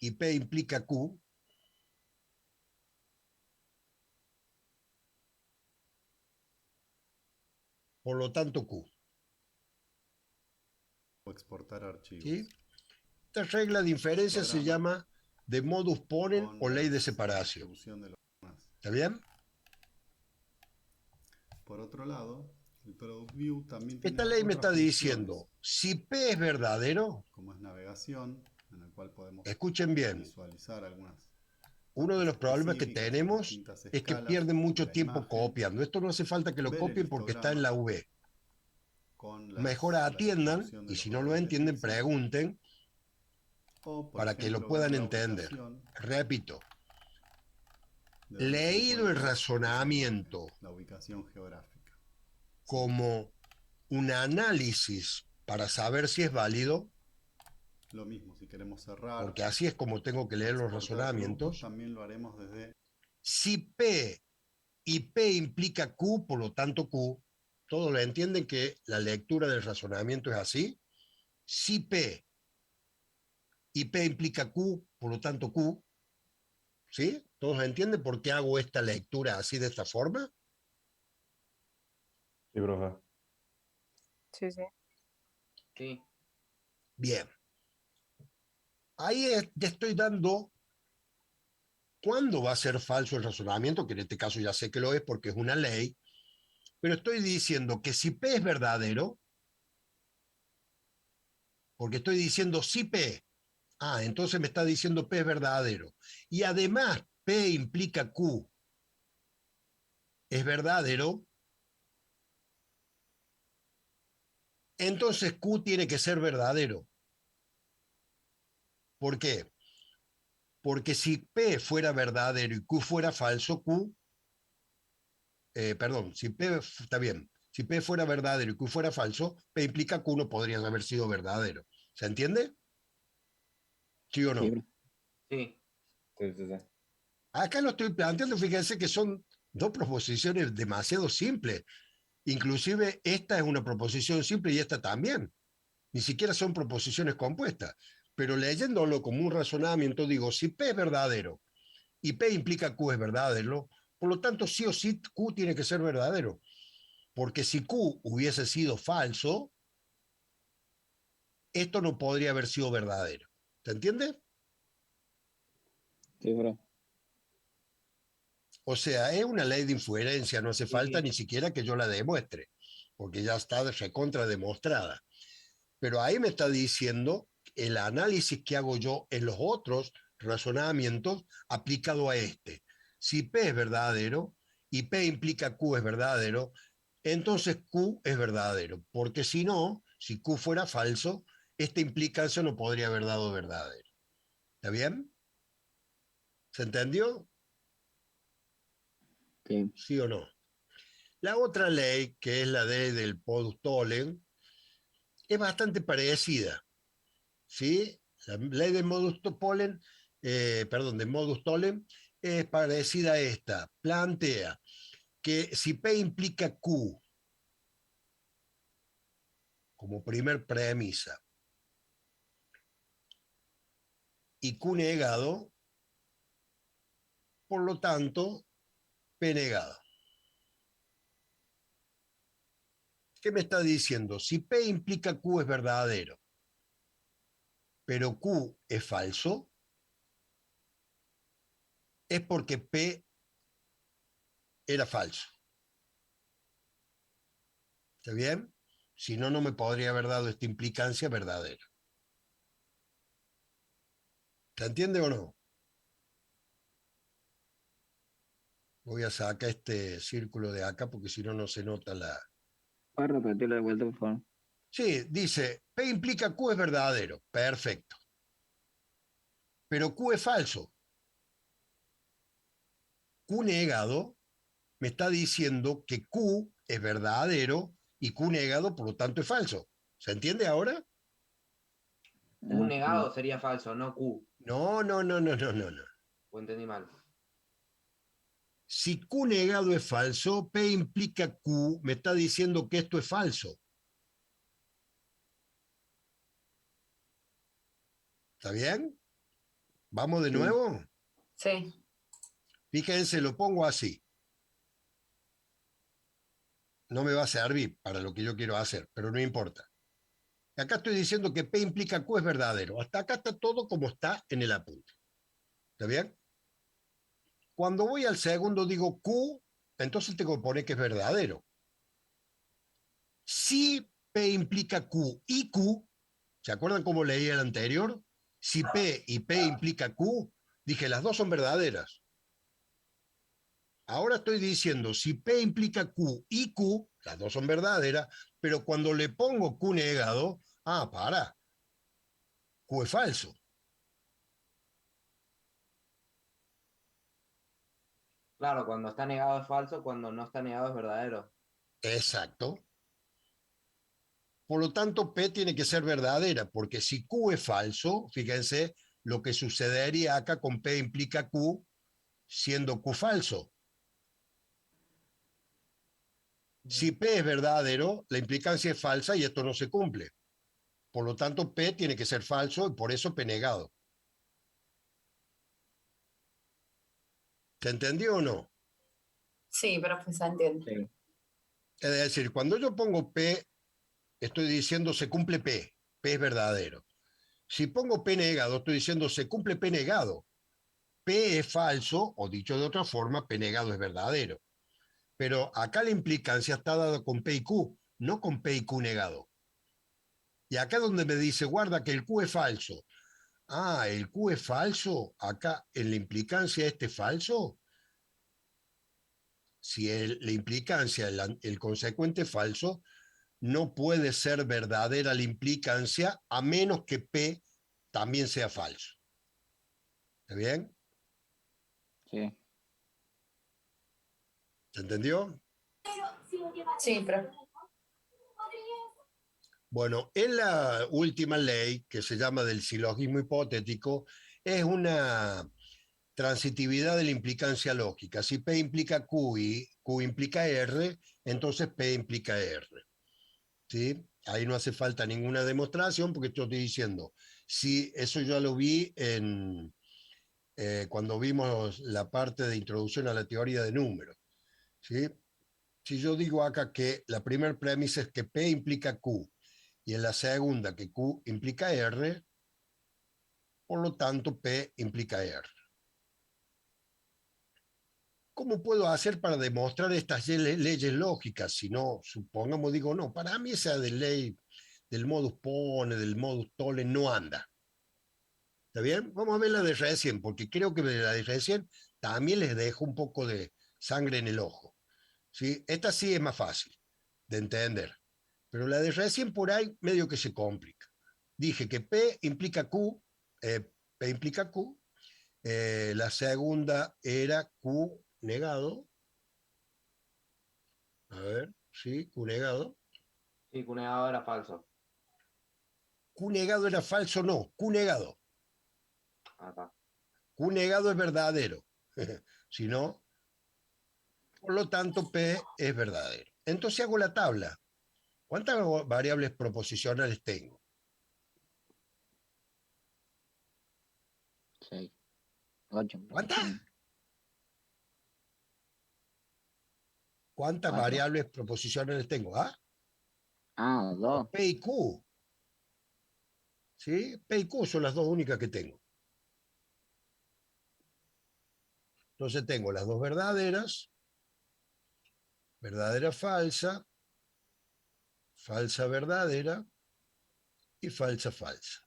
y P implica Q, por lo tanto Q. O exportar archivos. ¿Sí? Esta regla de inferencia se llama de modus ponens o ley de separación. ¿Está bien? Por otro lado, el product view también tiene Esta ley me otras está funciones, diciendo, si P es verdadero, como es navegación, en el cual podemos escuchen bien, visualizar algunas. uno de los problemas que específicas, tenemos distintas es que escalas pierden mucho de la tiempo imagen, copiando. Esto no hace falta que lo ver copien el porque está en histograma la UV. con Mejor la atiendan distribución de y los si no lo valores de entienden, píxeles, pregunten o, por para que lo ejemplo, puedan ver la entender. ubicación Repito, de donde se leído el encuentra razonamiento la ubicación geográfica. como un análisis para saber si es válido, Lo mismo, si queremos cerrar. porque así es como tengo que leer los cortar razonamientos. grupos, también lo haremos desde... Si P y P implica Q, por lo tanto Q, todos lo entienden que la lectura del razonamiento es así. Si P y P implica Q, por lo tanto Q, ¿sí? ¿Todos entienden por qué hago esta lectura así de esta forma? Sí, profe. Sí, sí. Sí. Bien. Ahí ya estoy dando cuándo va a ser falso el razonamiento, que en este caso ya sé que lo es porque es una ley, pero estoy diciendo que si P es verdadero, porque estoy diciendo si P, entonces me está diciendo P es verdadero. Y además P implica Q es verdadero, entonces Q tiene que ser verdadero. ¿Por qué? Porque si P fuera verdadero y Q fuera falso, si P está bien, si P fuera verdadero y Q fuera falso, P implica Q no podría haber sido verdadero. ¿Se entiende? ¿Sí o no? Sí. Acá lo estoy planteando, fíjense que son dos proposiciones demasiado simples. Inclusive esta es una proposición simple y esta también. Ni siquiera son proposiciones compuestas. Pero leyéndolo como un razonamiento, digo, si P es verdadero y P implica Q es verdadero, por lo tanto sí o sí Q tiene que ser verdadero. Porque si Q hubiese sido falso, esto no podría haber sido verdadero. ¿Se entiende? Sí, bro. O sea, es una ley de inferencia, no hace falta ni siquiera que yo la demuestre, porque ya está recontra demostrada. Pero ahí me está diciendo el análisis que hago yo en los otros razonamientos aplicado a este. Si P es verdadero y P implica Q es verdadero, entonces Q es verdadero, porque si no, si Q fuera falso, esta implicancia no podría haber dado verdadero. ¿Está bien? ¿Se entendió? Sí. ¿Sí o no? La otra ley, que es la ley del Podstolen, es bastante parecida, ¿sí? La ley del modus tollens, de modus tollens, es parecida a esta. Plantea que si P implica Q como primer premisa y Q negado, por lo tanto, P negado. ¿Qué me está diciendo? Si P implica Q es verdadero, pero Q es falso, es porque P era falso. ¿Está bien? Si no, no me podría haber dado esta implicancia verdadera. ¿Se entiende o no? Voy a sacar este círculo de acá porque si no, no se nota la... ¿Puedes repetirlo de vuelta, por favor? Sí, dice, P implica Q es verdadero. Perfecto. Pero Q es falso. Q negado me está diciendo que Q es verdadero y Q negado, por lo tanto, es falso. ¿Se entiende ahora? Q negado sería falso, no Q. No, no, no, no, no, no, no. ¿O entendí mal? Si Q negado es falso, P implica Q, me está diciendo que esto es falso. ¿Está bien? ¿Vamos de nuevo? Sí. Fíjense, lo pongo así. No me va a servir para lo que yo quiero hacer, pero no importa. Acá estoy diciendo que P implica Q es verdadero. Hasta acá está todo como está en el apunte. ¿Está bien? Cuando voy al segundo digo Q, entonces tengo que poner que es verdadero. Si P implica Q y Q, ¿se acuerdan cómo leí el anterior? Si P y P implica Q, dije las dos son verdaderas. Ahora estoy diciendo si P implica Q y Q, las dos son verdaderas, pero cuando le pongo Q negado, para, Q es falso. Claro, cuando está negado es falso, cuando no está negado es verdadero. Exacto. Por lo tanto, P tiene que ser verdadera, porque si Q es falso, fíjense lo que sucedería acá con P implica Q, siendo Q falso. Si P es verdadero, la implicancia es falsa y esto no se cumple. Por lo tanto, P tiene que ser falso y por eso P negado. ¿Se entendió o no? Sí, profe, se entiende. Es decir, cuando yo pongo P, estoy diciendo se cumple P. P es verdadero. Si pongo P negado, estoy diciendo se cumple P negado. P es falso, o dicho de otra forma, P negado es verdadero. Pero acá la implicancia está dada con P y Q, no con P y Q negado. Y acá donde me dice, guarda que el Q es falso. Ah, el Q es falso. Acá en la implicancia este falso. Si la implicancia, el consecuente falso, no puede ser verdadera la implicancia a menos que P también sea falso. ¿Está bien? Sí. ¿Se entendió? Sí, profe. Bueno, en la última ley, que se llama del silogismo hipotético, es una transitividad de la implicancia lógica. Si P implica Q y Q implica R, entonces P implica R. ¿Sí? Ahí no hace falta ninguna demostración porque estoy diciendo, si eso ya lo vi cuando vimos la parte de introducción a la teoría de números. ¿Sí? Si yo digo acá que la primera premisa es que P implica Q y en la segunda que Q implica R, por lo tanto P implica R. ¿Cómo puedo hacer para demostrar estas leyes lógicas? Si no, supongamos, digo, no, para mí esa de ley del modus pone, del modus tolle, no anda. ¿Está bien? Vamos a ver la de recién, porque creo que la de recién también les dejo un poco de sangre en el ojo. ¿Sí? Esta sí es más fácil de entender, pero la de recién por ahí medio que se complica. Dije que P implica Q, P implica Q, la segunda era Q negado. A ver, sí, Q negado. Sí, Q negado era falso. Q negado era falso, no, Q negado. Acá. Q negado es verdadero. Si no, por lo tanto, P es verdadero. Entonces hago la tabla. ¿Cuántas variables proposicionales tengo? 6. 8. ¿Cuántas? ¿Cuántas 4. variables proposicionales tengo? ¿Ah? Ah, 2. P y Q. ¿Sí? P y Q son las dos únicas que tengo. Entonces tengo las dos verdaderas, verdadera falsa, falsa verdadera y falsa falsa.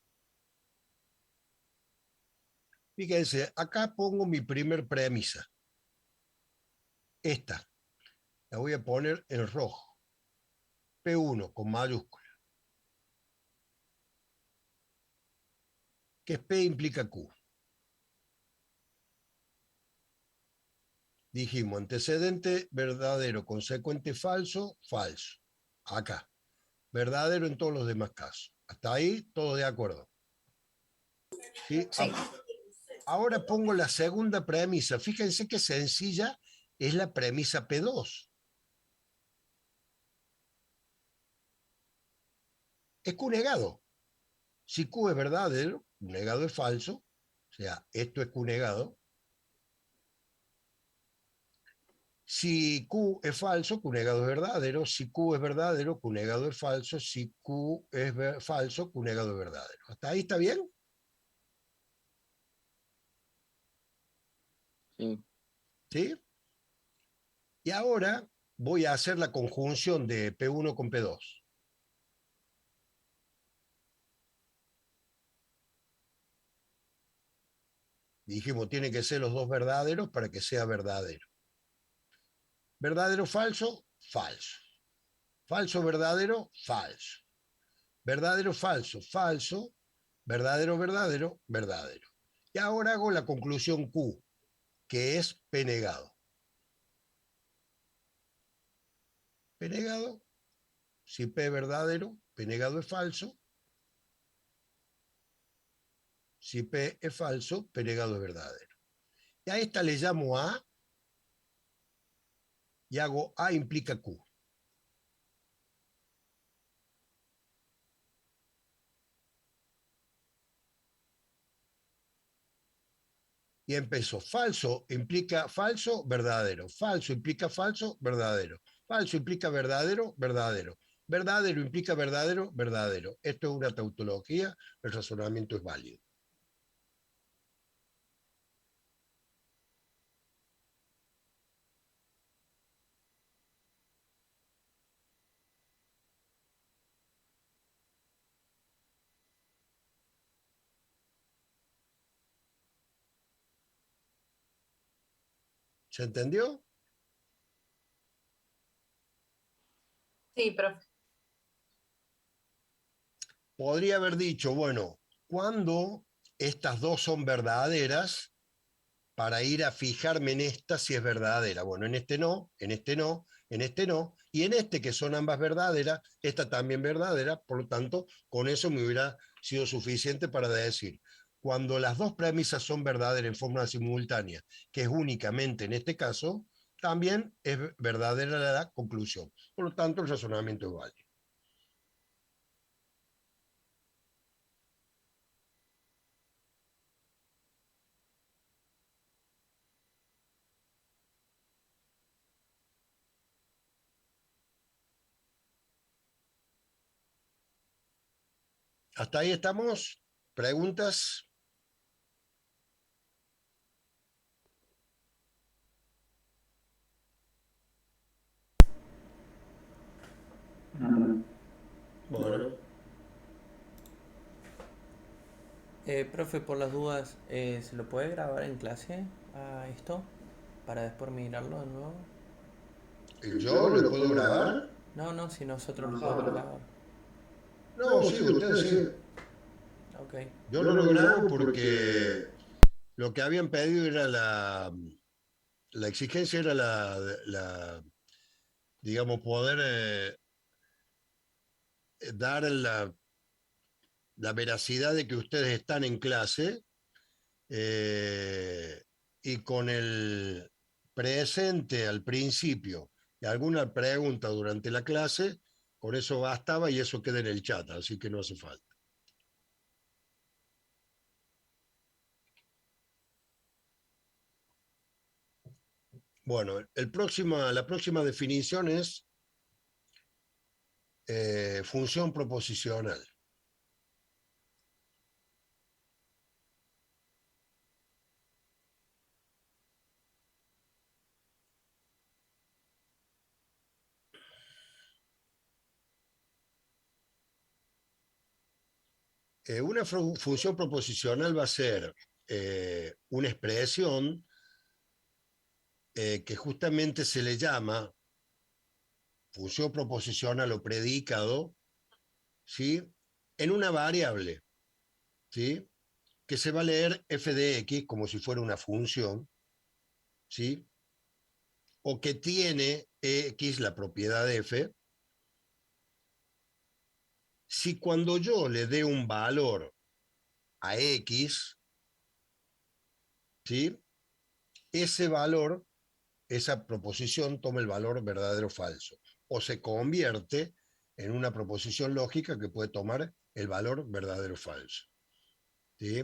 Fíjense, acá pongo mi primer premisa. Esta. La voy a poner en rojo. P1 con mayúscula. Que es P implica Q. Dijimos antecedente verdadero, consecuente falso, falso. Acá. Verdadero en todos los demás casos. Hasta ahí, todo de acuerdo. ¿Sí? Sí. Ahora pongo la segunda premisa. Fíjense qué sencilla es la premisa P2. Es Q negado. Si Q es verdadero, Q negado es falso. O sea, esto es Q negado. Si Q es falso, Q negado es verdadero. Si Q es verdadero, Q negado es falso. Si Q es falso, Q negado es verdadero. ¿Hasta ahí está bien? Sí. ¿Sí? Y ahora voy a hacer la conjunción de P1 con P2. Dijimos, tienen que ser los dos verdaderos para que sea verdadero. Verdadero, falso, falso. Falso, verdadero, falso. Verdadero, falso, falso. Verdadero, verdadero, verdadero. Y ahora hago la conclusión Q, que es P negado. P negado, si P es verdadero, P negado es falso. Si P es falso, P negado es verdadero. Y a esta le llamo A y hago A implica Q. Y empezó. Falso implica falso, verdadero. Falso implica falso, verdadero. Falso implica verdadero, verdadero. Verdadero implica verdadero, verdadero. Esto es una tautología, el razonamiento es válido. ¿Se entendió? Sí, profe. Podría haber dicho, bueno, cuando estas dos son verdaderas, para ir a fijarme en esta si es verdadera. Bueno, en este no, en este no, en este no, y en este que son ambas verdaderas, esta también verdadera, por lo tanto, con eso me hubiera sido suficiente para decir, cuando las dos premisas son verdaderas en forma simultánea, que es únicamente en este caso, también es verdadera la conclusión. Por lo tanto, el razonamiento es válido. ¿Hasta ahí estamos? ¿Preguntas? Bueno. Profe, por las dudas, ¿se lo puede grabar en clase a esto? Para después mirarlo de nuevo. ¿Yo lo puedo grabar? No, si nosotros lo podemos grabar. No, sí, ustedes sí. Ok. Yo no lo grabo porque lo que habían pedido era la exigencia era digamos, poder dar la veracidad de que ustedes están en clase y con el presente al principio y alguna pregunta durante la clase, con eso bastaba y eso queda en el chat, así que no hace falta. Bueno, la próxima definición es función proposicional. Una función proposicional va a ser una expresión que justamente se le llama función proposicional o predicado, ¿sí? En una variable, ¿sí? Que se va a leer f de x como si fuera una función, ¿sí? O que tiene x la propiedad de f, si cuando yo le dé un valor a x, ¿sí? Ese valor, esa proposición toma el valor verdadero o falso, o se convierte en una proposición lógica que puede tomar el valor verdadero o falso. ¿Sí?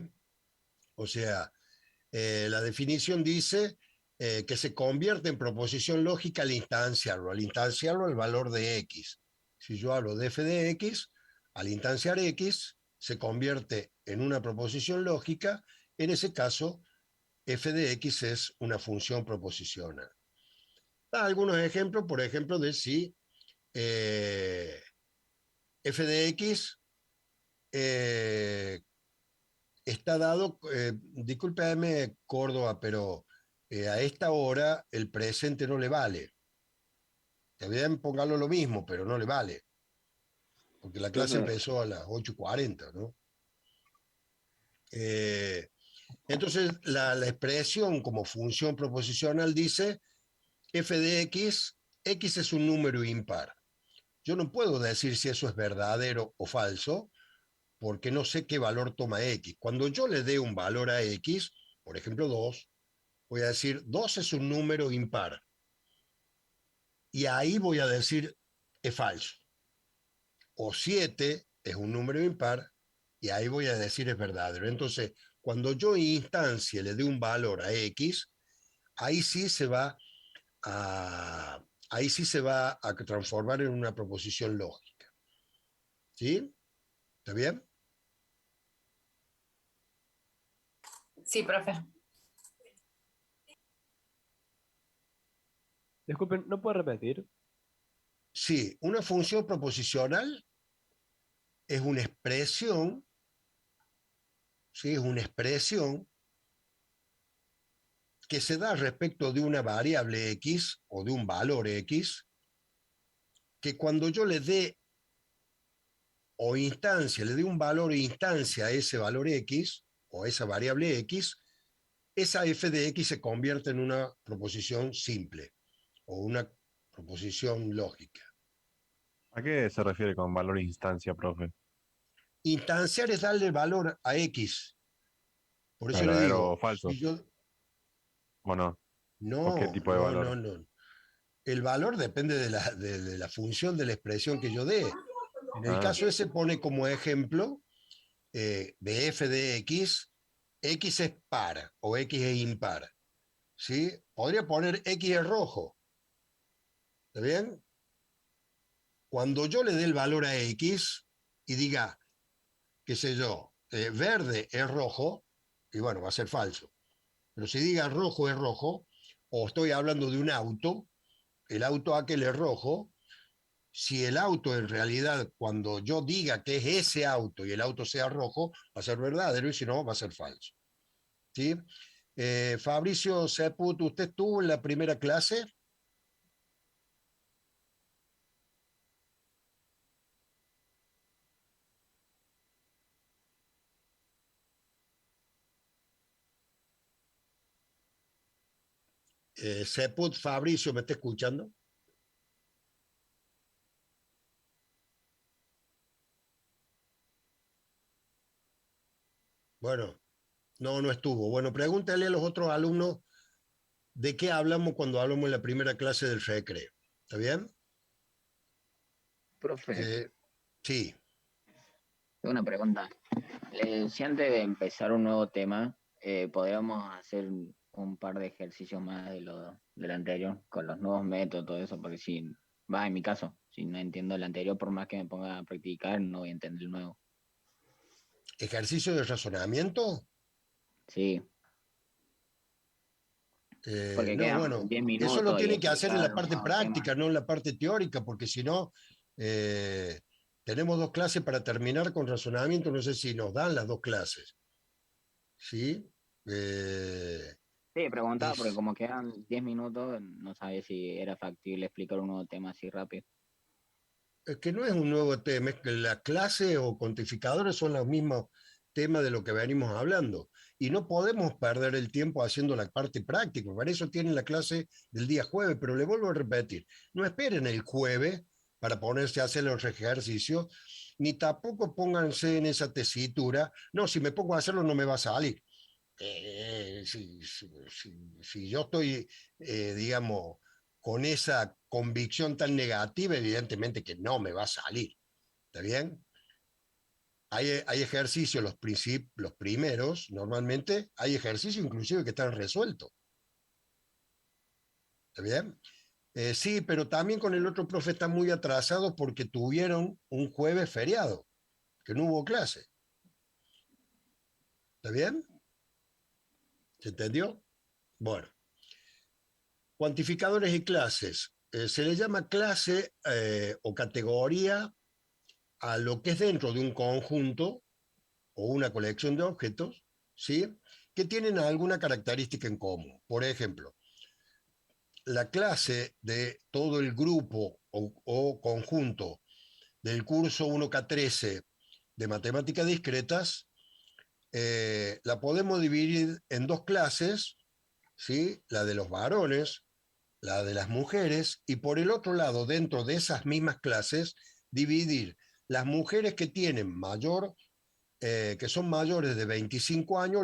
O sea, la definición dice que se convierte en proposición lógica al instanciarlo el valor de x. Si yo hablo de f de x, al instanciar x, se convierte en una proposición lógica, en ese caso, f de x es una función proposicional. Algunos ejemplos, por ejemplo, de si f de x está dado, discúlpeme Córdoba, pero a esta hora el presente no le vale. Deberían pongarlo lo mismo, pero no le vale. Porque la clase empezó a las 8:40, ¿no? Entonces, la expresión como función proposicional dice f de x, x es un número impar. yo no puedo decir si eso es verdadero o falso, porque no sé qué valor toma X. Cuando yo le dé un valor a X, por ejemplo 2, voy a decir 2 es un número impar. Y ahí voy a decir es falso. O 7 es un número impar, y ahí voy a decir es verdadero. Entonces, cuando yo instancia le dé un valor a X, ahí sí se va a transformar en una proposición lógica. ¿Sí? ¿Está bien? Sí, profe. Disculpen, ¿no puede repetir? Sí, una función proposicional es una expresión, ¿sí? Es una expresión que se da respecto de una variable X o de un valor X, que cuando yo le dé o instancia, le dé un valor e instancia a ese valor X o a esa variable X, esa f de X se convierte en una proposición simple o una proposición lógica. ¿A qué se refiere con valor instancia, profe? Instanciar es darle valor a X. Por eso le ¿Verdadero digo, o falso? si yo... ¿O no? ¿O qué No, tipo de no, valor? no, no. El valor depende de la función de la expresión que yo dé. En el caso ese pone como ejemplo de f de X, X es par o X es impar. ¿Sí? Podría poner X es rojo. ¿Está bien? Cuando yo le dé el valor a X y diga, qué sé yo, verde es rojo, y bueno, va a ser falso. Pero si diga rojo es rojo, o estoy hablando de un auto, el auto aquel es rojo, si el auto en realidad, cuando yo diga que es ese auto y el auto sea rojo, va a ser verdadero, y si no, va a ser falso. ¿Sí? Fabricio Seput, ¿usted estuvo en la primera clase? Seput, Fabricio, ¿me está escuchando? Bueno, no estuvo. Bueno, pregúntale a los otros alumnos de qué hablamos cuando hablamos en la primera clase del recreo. ¿Está bien? Profe, Sí. tengo una pregunta. Si antes de empezar un nuevo tema, podríamos hacer un par de ejercicios más del anterior, con los nuevos métodos, todo eso, porque si, va, en mi caso, si no entiendo el anterior, por más que me ponga a practicar, no voy a entender el nuevo. ¿Ejercicio de razonamiento? Sí. Porque No, quedan bueno, 10 eso lo minutos y tienen que hacer en la explicar un parte nuevo tema. práctica, no en la parte teórica, porque si no, tenemos 2 clases para terminar con razonamiento, no sé si nos dan las 2 clases. ¿Sí? Sí, preguntaba porque como quedan 10 minutos, no sabía si era factible explicar un nuevo tema así rápido. Es que no es un nuevo tema, es que la clase o cuantificadores son los mismos temas de lo que venimos hablando. Y no podemos perder el tiempo haciendo la parte práctica. Para eso tienen la clase del día jueves, pero le vuelvo a repetir, no esperen el jueves para ponerse a hacer los ejercicios, ni tampoco pónganse en esa tesitura, no, si me pongo a hacerlo no me va a salir. Si yo estoy, digamos, con esa convicción tan negativa, evidentemente que no me va a salir. ¿Está bien? Hay ejercicios, los primeros, normalmente, hay ejercicios inclusive que están resueltos. ¿Está bien? Sí, pero también con el otro profe están muy atrasados porque tuvieron un jueves feriado, que no hubo clase. ¿Está bien? ¿Se entendió? Bueno. Cuantificadores y clases. Se le llama clase o categoría a lo que es dentro de un conjunto o una colección de objetos, ¿sí? Que tienen alguna característica en común. Por ejemplo, la clase de todo el grupo o conjunto del curso 1K13 de matemáticas discretas, la podemos dividir en 2 clases, ¿sí? La de los varones, la de las mujeres, y por el otro lado, dentro de esas mismas clases, dividir las mujeres que tienen que son mayores de 25 años,